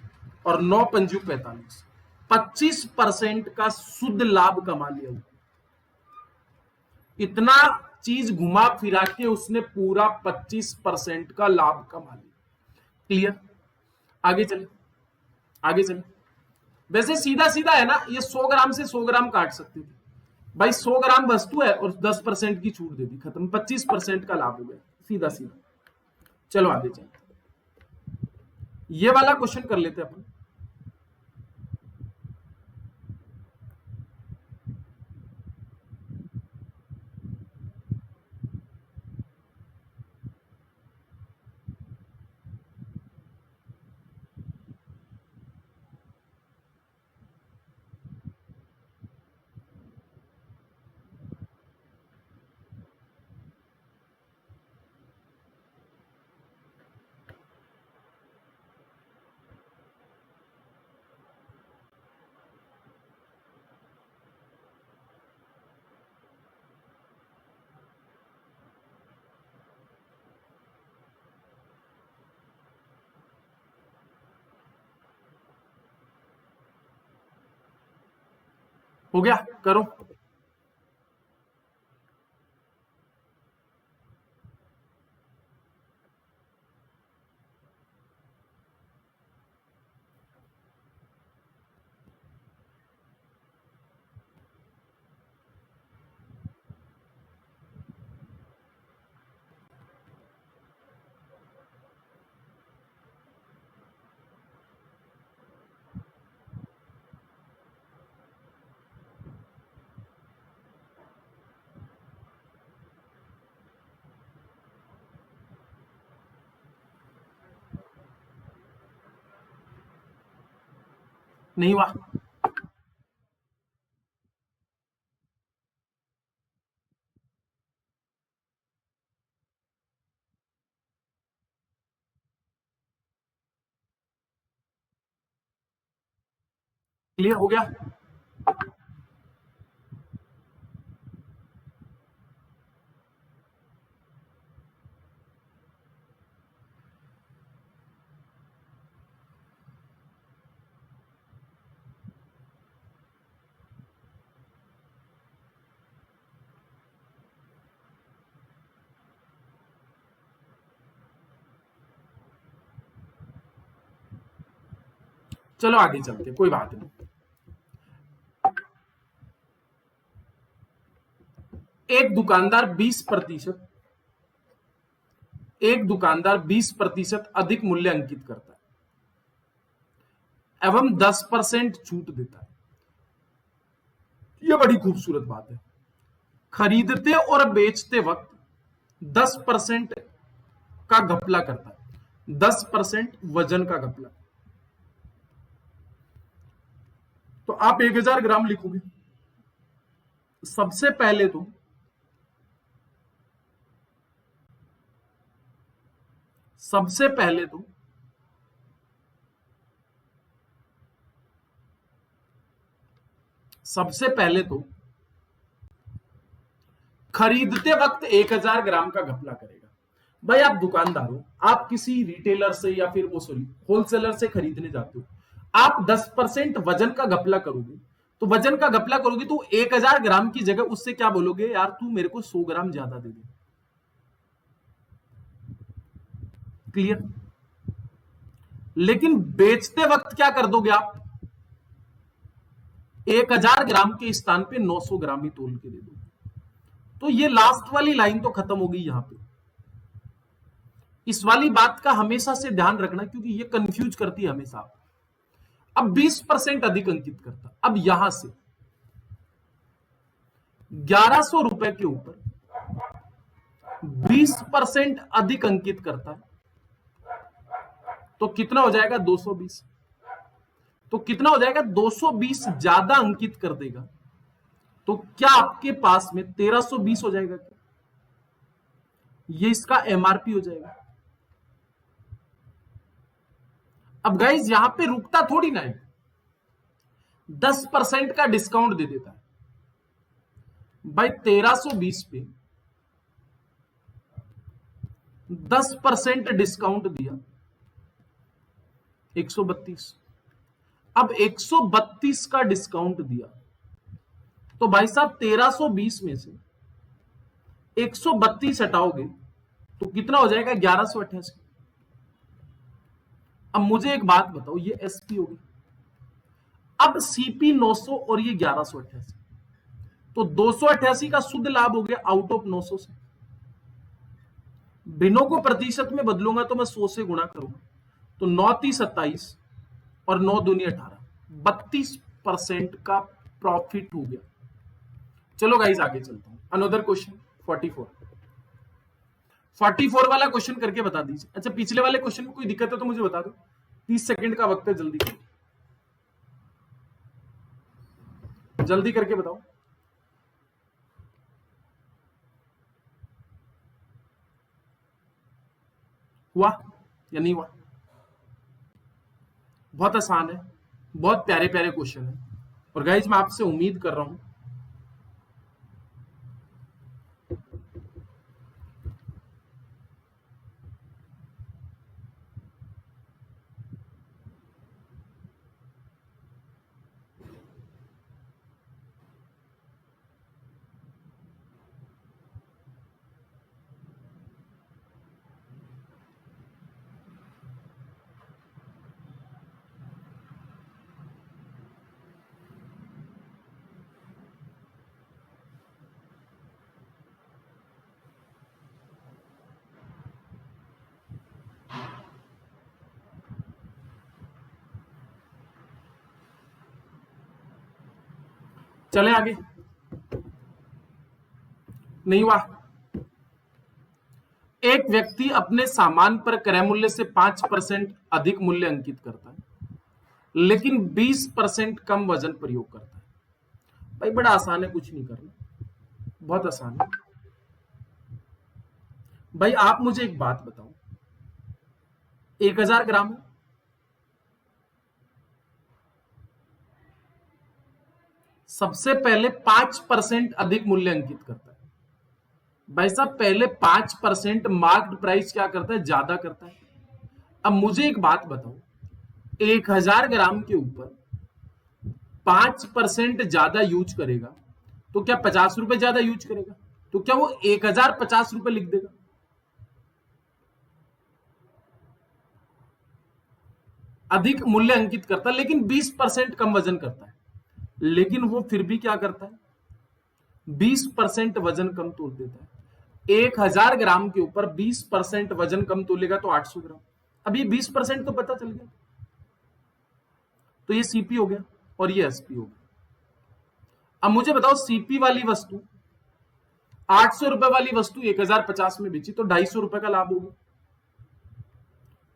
और 9 पंजू 45, 25% का शुद्ध लाभ कमा लिया। इतना चीज घुमा फिरा के उसने पूरा 25% का लाभ कमा लिया। क्लियर? आगे चले, आगे चले। वैसे सीधा सीधा है ना, ये 100 ग्राम से 100 ग्राम काट सकते थे भाई, 100 ग्राम वस्तु है और 10% की छूट दे दी, खत्म, 25% का लाभ हो गया, सीधा सीधा। चलो आगे चलते, ये वाला क्वेश्चन कर लेते अपन। हो गया, करो। नहीं हुआ? क्लियर हो गया? चलो आगे चलते, कोई बात नहीं। एक दुकानदार 20%, एक दुकानदार 20% अधिक मूल्य अंकित करता है एवं 10% छूट देता है। यह बड़ी खूबसूरत बात है। खरीदते और बेचते वक्त 10% का घपला करता है, 10% वजन का घपला। तो आप 1000 ग्राम लिखोगे। सबसे पहले तो सबसे पहले तो सबसे पहले तो खरीदते वक्त 1000 ग्राम का घपला करेगा। भाई आप दुकानदार हो, आप किसी रिटेलर से या फिर वो सॉरी होलसेलर से खरीदने जाते हो, आप 10% वजन का घपला करोगे। तो वजन का घपला करोगे तो 1000 ग्राम की जगह उससे क्या बोलोगे, यार तू मेरे को 100 ग्राम ज्यादा दे दे। क्लियर? लेकिन बेचते वक्त क्या कर दोगे आप, 1000 ग्राम के स्थान पे 900 ग्राम ही तोल के दे दोगे। तो ये लास्ट वाली लाइन तो खत्म हो गई यहां पे। इस वाली बात का हमेशा से ध्यान रखना क्योंकि ये कंफ्यूज करती है हमेशा। अब 20% अधिक अंकित करता, अब यहां से 1100 रुपए के ऊपर 20% अधिक अंकित करता है तो कितना हो जाएगा, 220। तो कितना हो जाएगा, 220 ज्यादा अंकित कर देगा तो क्या आपके पास में 1320 हो जाएगा क्या? ये इसका एमआरपी हो जाएगा। अब गाइज यहां पे रुकता थोड़ी ना है, 10% का डिस्काउंट दे देता है भाई। 1320 पे 10% डिस्काउंट दिया, 132। अब 132 का डिस्काउंट दिया तो भाई साहब 1320 में से 132 हटाओगे तो कितना हो जाएगा, 1188। अब मुझे एक बात बताओ, ये एसपी होगी, अब सीपी 900 और ये 1188, तो 288 का शुद्ध लाभ हो गया आउट ऑफ 900 से। भिन्नों को प्रतिशत में बदलूंगा तो मैं 100 से गुणा करूंगा, तो 9×30 = 27 और 9×2 = 18, 32% का प्रॉफिट हो गया। चलो गाइस आगे चलता हूं, अनदर क्वेश्चन 44 वाला क्वेश्चन करके बता दीजिए। अच्छा, पिछले वाले क्वेश्चन में कोई दिक्कत है तो मुझे बता दो, 30 सेकंड का वक्त है, जल्दी करके बताओ। हुआ या नहीं हुआ? बहुत आसान है, बहुत प्यारे प्यारे क्वेश्चन है, और गाइज मैं आपसे उम्मीद कर रहा हूं चले आगे। नहीं हुआ? एक व्यक्ति अपने सामान पर क्रय मूल्य से 5% अधिक मूल्य अंकित करता है, लेकिन 20% कम वजन प्रयोग करता है। भाई बड़ा आसान है, कुछ नहीं करना, बहुत आसान है। भाई आप मुझे एक बात बताओ, 1000 ग्राम है, सबसे पहले 5% अधिक मूल्य अंकित करता है। भाई साहब पहले 5% मार्केट प्राइस क्या करता है, ज्यादा करता है। अब मुझे एक बात बताओ, 1000 ग्राम के ऊपर 5% ज्यादा यूज करेगा तो क्या 50 रुपए ज्यादा यूज करेगा? तो क्या वो 1050 रुपए लिख देगा? अधिक मूल्य अंकित करता है लेकिन 20% कम वजन करता है, लेकिन वो फिर भी क्या करता है, 20% वजन कम तोल देता है। 1000 ग्राम के ऊपर 20% वजन कम तोलेगा तो 800 ग्राम। अब ये 20% तो पता चल गया, तो ये सीपी हो गया और ये एसपी हो गया। अब मुझे बताओ, सीपी वाली वस्तु 800 रुपए वाली वस्तु 1050 में बेची तो 250 रुपए का लाभ होगा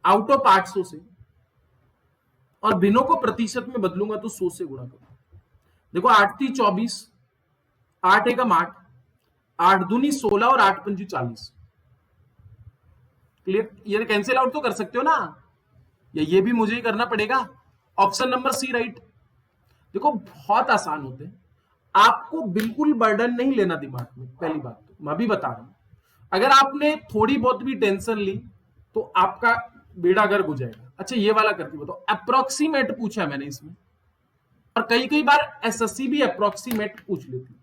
आउट ऑफ 800 से, और भिन्नों को प्रतिशत में बदलूंगा तो 100 से गुणा करूंगा। देखो 8×3 = 24, 8×1 = 8, 8×2 = 16 और 8×5 = 40। क्लियर? ये कैंसिल आउट तो कर सकते हो ना, या ये भी मुझे ही करना पड़ेगा? Option number C right. देखो बहुत आसान होते हैं, आपको बिल्कुल बर्डन नहीं लेना दिमाग में। पहली बात तो मैं भी बता रहा हूं, अगर आपने थोड़ी बहुत भी टेंशन ली तो आपका बेड़ा गर्क हो जाएगा। अच्छा ये वाला करके बताओ, अप्रोक्सीमेट पूछा है मैंने इसमें, और कई कई बार एसएससी भी अप्रोक्सीमेट पूछ लेती है।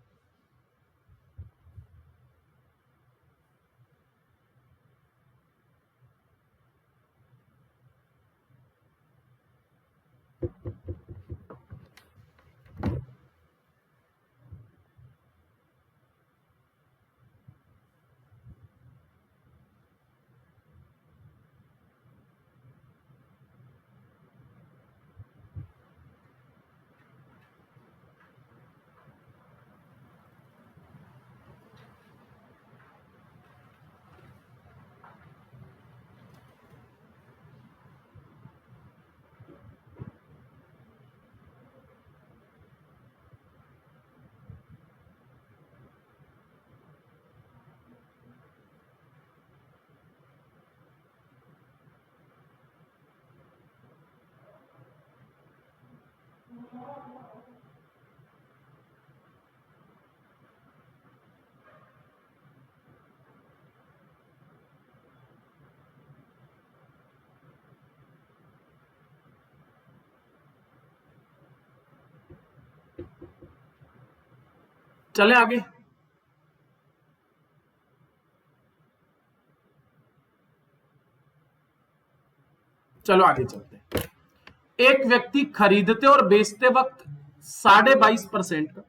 चले आगे। चलो आगे चलते हैं। एक व्यक्ति खरीदते और बेचते वक्त 22.5% का,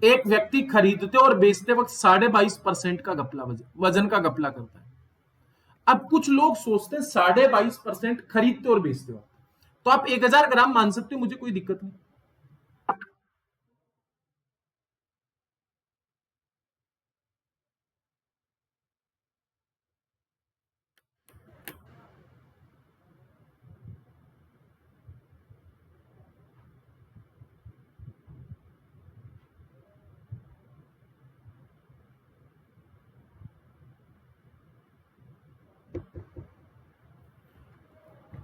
एक व्यक्ति खरीदते और बेचते वक्त 22.5% का घपला वजन का घपला करता है। अब कुछ लोग सोचते हैं 22.5% खरीदते और बेचते वक्त, तो आप 1000 ग्राम मान सकते हो, मुझे कोई दिक्कत नहीं।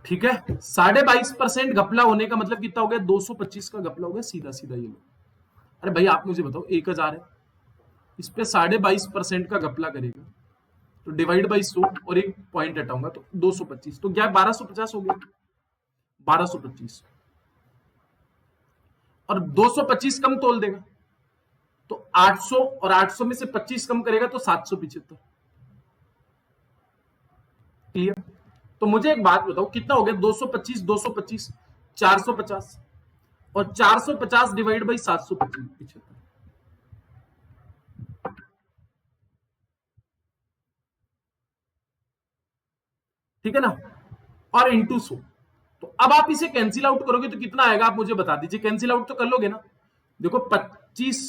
ठीक है, 22.5% घपला होने का मतलब कितना हो गया? 225 का घपला हो गया, सीधा सीधा ये लो। अरे भाई आप मुझे बताओ, 1000 है, इस पे 22.5% का घपला करेगा तो डिवाइड बाई 100 और एक पॉइंट हटाऊंगा तो 225, तो क्या 1250 हो गया? 1225 और 225 कम तोल देगा तो 800, और 800 में से 25 कम करेगा तो 775। क्लियर? तो मुझे एक बात बताओ, कितना हो गया? 225, 225, 450, और 450 डिवाइड बाई 775। ठीक है ना? और इंटू 100। तो अब आप इसे कैंसिल आउट करोगे तो कितना आएगा? आप मुझे बता दीजिए। कैंसिल आउट तो कर लोगे ना? देखो 25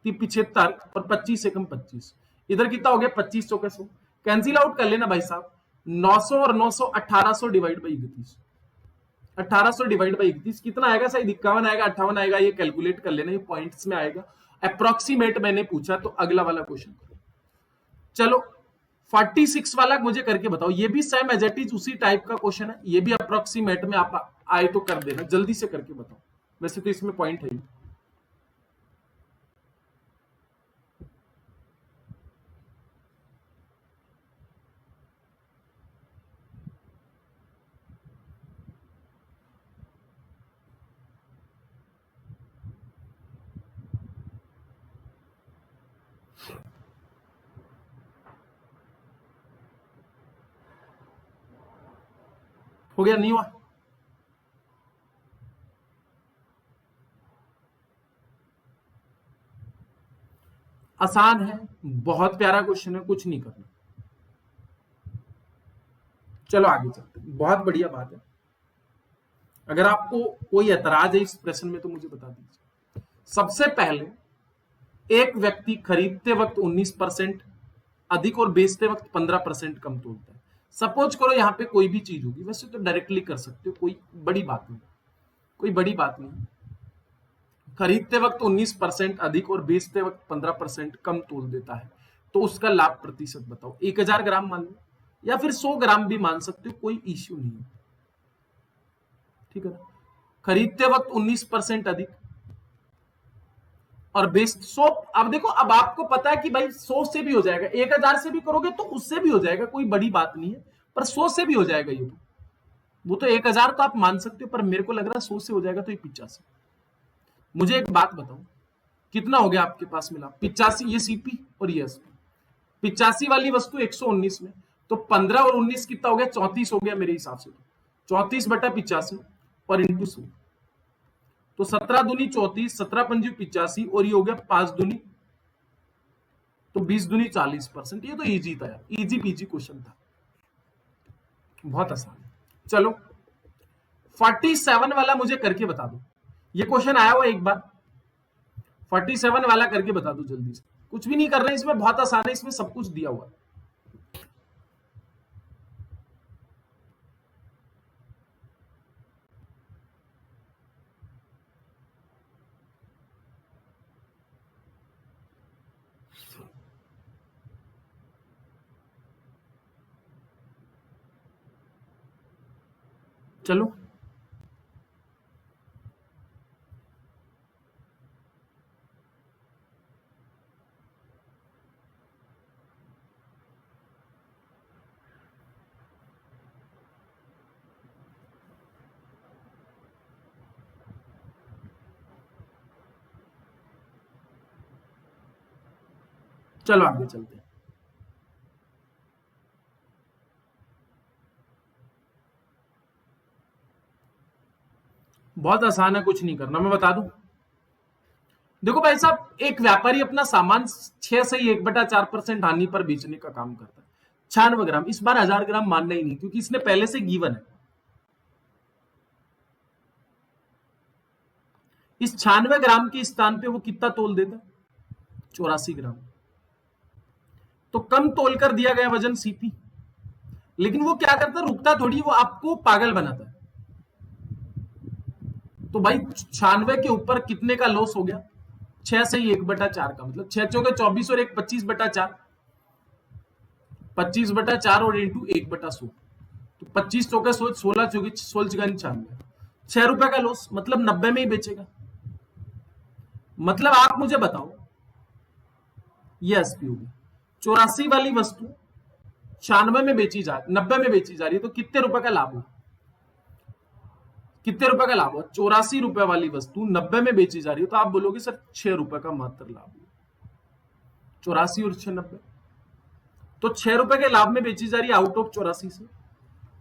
की 75 और 25 से कम 25, इधर कितना हो गया? 2500 का 100। कैंसिल आउट कर लेना भाई साहब। 900 और 900, 1800 डिवाइड बाई 31। 1800 डिवाइड बाई 31 कितना आएगा? शायद 51 आएगा, 58 आएगा, ये कैलकुलेट कर लेना, ये पॉइंट्स में आएगा। अप्रोक्सीमेट मैंने पूछा, तो अगला वाला क्वेश्चन करो। चलो 46 वाला मुझे करके बताओ। ये भी सेम एज इट इज उसी टाइप का क्वेश्चन है, ये भी अप्रोक्सीमेट में आप आए तो कर देना, जल्दी से करके बताओ, वैसे तो इसमें पॉइंट है ही। हो गया? नहीं हुआ? आसान है, बहुत प्यारा क्वेश्चन है, कुछ नहीं करना। चलो आगे चलते हैं, बहुत बढ़िया बात है। अगर आपको कोई ऐतराज है इस प्रश्न में तो मुझे बता दीजिए। सबसे पहले, एक व्यक्ति खरीदते वक्त 19% अधिक और बेचते वक्त 15% कम तोलता है। सपोज करो यहां पे कोई भी चीज होगी, वैसे तो डायरेक्टली कर सकते हो, कोई बड़ी बात नहीं, कोई बड़ी बात नहीं। खरीदते वक्त 19% अधिक और बेचते वक्त 15% कम तोल देता है, तो उसका लाभ प्रतिशत बताओ। 1000 ग्राम मान लो या फिर 100 ग्राम भी मान सकते हो, कोई इश्यू नहीं है। ठीक है ना? खरीदते वक्त 19% अधिक और बेच 100। अब देखो, अब आपको पता है कि भाई 100 से भी हो जाएगा, 1000 से भी करोगे तो उससे भी हो जाएगा, कोई बड़ी बात नहीं है। पर 100 से भी हो जाएगा ये तो, वो तो 1000 तो आप मान सकते हो, पर मेरे को लग रहा है 100 से हो जाएगा तो ये 85। मुझे एक बात बताओ, कितना हो गया आपके पास मिला? 85, ये सीपी और ये एसपी। 85 वाली वस्तु 119 में, तो 15 और 19 कितना हो गया? 34 हो गया मेरे हिसाब से। तो 34/85 और इंटू 100, तो 17 दूनी 34, 17 पंजी 85, और ये हो गया 5 दूनी, तो 20 दूनी 40%। ये तो इजी था यार, इजी पीजी क्वेश्चन था, बहुत आसान। चलो 47 वाला मुझे करके बता दो। ये क्वेश्चन आया हुआ एक बार, 47 वाला करके बता दो जल्दी से। कुछ भी नहीं कर रहे इसमें, बहुत आसान है, इसमें सब कुछ दिया हुआ है। चलो चलो आगे चलते हैं। बहुत आसान है, कुछ नहीं करना, मैं बता दूं। देखो भाई साहब, एक व्यापारी अपना सामान 6 से 1/4% हानि पर बेचने का काम करता है। 96 ग्राम, इस बार 1000 ग्राम मानना ही नहीं, क्योंकि इसने पहले से गिवन है। इस 96 ग्राम के स्थान पे वो कितना तोल देता? 84 ग्राम। तो कम तोल कर दिया गया वजन सीपी, लेकिन वो क्या करता है, रुकता थोड़ी, वो आपको पागल बनाता है। तो भाई 96 के ऊपर कितने का लॉस हो गया? 6 से 1/4 का, मतलब 6 चौके 24 और 1 25/4 और इंटू 1/100, तो 25 चौके 16 चौके 16 96, 6 रुपए का लॉस, मतलब 90 में ही बेचेगा। मतलब आप मुझे बताओ, ये एसपी होगी। 84 वाली वस्तु 96 में बेची जा 90 में बेची जा रही है, तो कितने रुपए का लाभ हो? कितने रुपए का लाभ हो? 84 रुपए वाली वस्तु 90 में बेची जा रही है, तो आप बोलोगे सर 6 रुपए का मात्र लाभ हो। 84 और 6 90, तो 6 रुपए के लाभ में बेची जा रही है आउट ऑफ 84 से,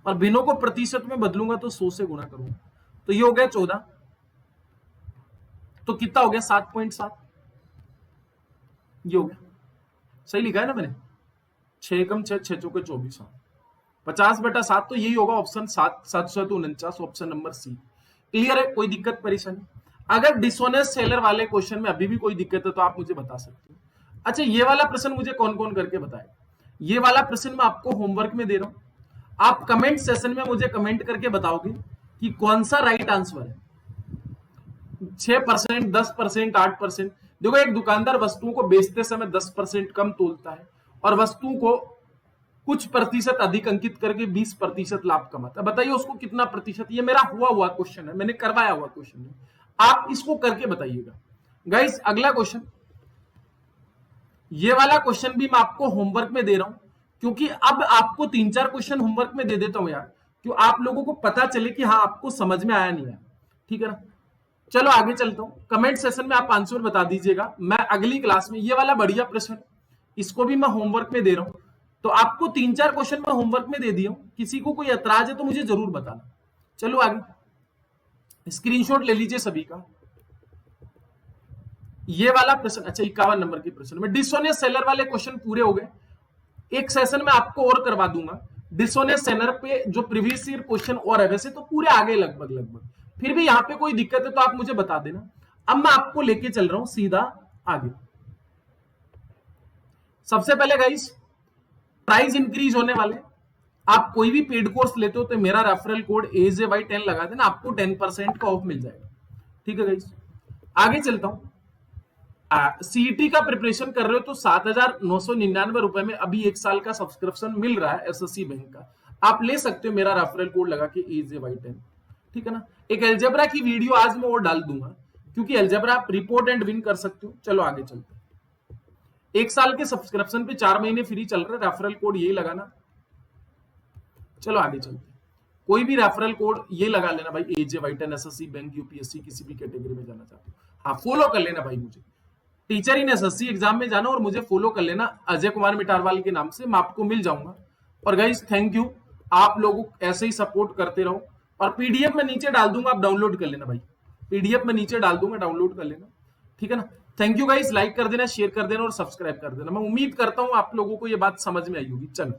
और भिन्नों को प्रतिशत में बदलूंगा तो 100 से गुणा करूंगा, तो ये हो गया 14, तो कितना हो गया? 7.7। ये हो गया, सही लिखा है ना मैंने? 6 कम 6 6 चौके 24, 50/7, तो यही होगा option 7 749, option number C. Clear है? कोई दिक्कत परेशानी? अगर डिसऑनेस्ट सेलर वाले क्वेश्चन में अभी भी कोई दिक्कत है तो आप मुझे बता सकते हो। अच्छा, ये वाला प्रश्न मुझे कौन कौन करके बताएगा? ये वाला प्रश्न मैं आपको होमवर्क में दे रहा हूं, आप कमेंट सेशन में मुझे कमेंट करके बताओगे कि कौन सा राइट आंसर है। 6%, 10%, 8%। देखो, एक दुकानदार वस्तुओं को बेचते समय 10% कम तोलता है और वस्तुओं को कुछ प्रतिशत अधिक अंकित करके 20% लाभ कमाता है। बताइए उसको कितना प्रतिशत? ये मेरा हुआ क्वेश्चन है, मैंने करवाया हुआ क्वेश्चन है, आप इसको करके बताइएगा। गाइस, अगला क्वेश्चन, ये वाला क्वेश्चन भी मैं आपको होमवर्क में दे रहा हूं, क्योंकि अब आपको 3-4 क्वेश्चन होमवर्क में दे देता हूं यार, क्यों आप लोगों को पता चले कि हाँ आपको समझ में आया नहीं आया। ठीक है ना? चलो आगे चलता हूं, कमेंट सेशन में आप आंसर बता दीजिएगा। मैं अगली क्लास में, ये वाला बढ़िया प्रश्न, इसको भी मैं होमवर्क में दे रहा हूं, तो आपको 3-4 क्वेश्चन मैं होमवर्क में दे दिया हूं। किसी को कोई ऐतराज है तो मुझे जरूर बताना। चलो आगे, स्क्रीनशॉट ले लीजिए सभी का। ये वाला प्रश्न, अच्छा 51 नंबर के प्रश्न में डिसऑनेस्ट सेलर वाले क्वेश्चन पूरे हो गए। एक सेशन में आपको और करवा दूंगा डिसऑनेस्ट सेलर पे, जो प्रीवियस ईयर क्वेश्चन और है, वैसे तो पूरे आगे लगभग, फिर भी यहां पे कोई दिक्कत है तो आप मुझे बता देना। अब मैं आपको लेके चल रहा हूं सीधा आगे। सबसे पहले गाइस, प्राइस इंक्रीज होने वाले, आप कोई भी पेड कोर्स लेते हो तो मेरा रेफरल कोड AJY10 लगा देना, आपको 10% का ऑफ मिल जाएगा। ठीक है गाइस, आगे चलता हूं। सीईटी का प्रिपरेशन कर रहे हो तो 7,999 रुपए में अभी 1 साल का सब्सक्रिप्शन मिल रहा है एसएससी बैंक का, आप ले सकते हो मेरा रेफरल कोड लगा के AJY10। ठीक है ना? एक एल्जेब्रा की वीडियो आज मैं और डाल दूंगा, क्योंकि एल्जेब्रा आप रिपोर्ट एंड विन कर सकते हो। चलो आगे चलते हैं। 1 साल के सब्सक्रिप्शन पे 4 महीने फ्री चल रहा है, रेफरल कोड यही लगाना। चलो आगे चलते हैं। कोई भी रेफरल कोड ये लगा लेना भाई, AJY10, एसएससी बैंक, यूपीएससी, किसी भी कैटेगरी में जाना चाहते हो। हाँ, फॉलो कर लेना भाई मुझे, टीचर इन एसएससी एग्जाम में जाना और मुझे फॉलो कर लेना अजय कुमार मिटारवाल के नाम से, मैं आपको मिल जाऊंगा। और गाइस थैंक यू, आप लोगों ऐसे ही सपोर्ट करते रहो। और पीडीएफ में नीचे डाल दूंगा, आप डाउनलोड कर लेना भाई, पीडीएफ में नीचे डाल दूंगा, डाउनलोड कर लेना। ठीक है ना? थैंक यू गाइस, लाइक कर देना, शेयर कर देना और सब्सक्राइब कर देना। मैं उम्मीद करता हूं आप लोगों को ये बात समझ में आई होगी। चलो।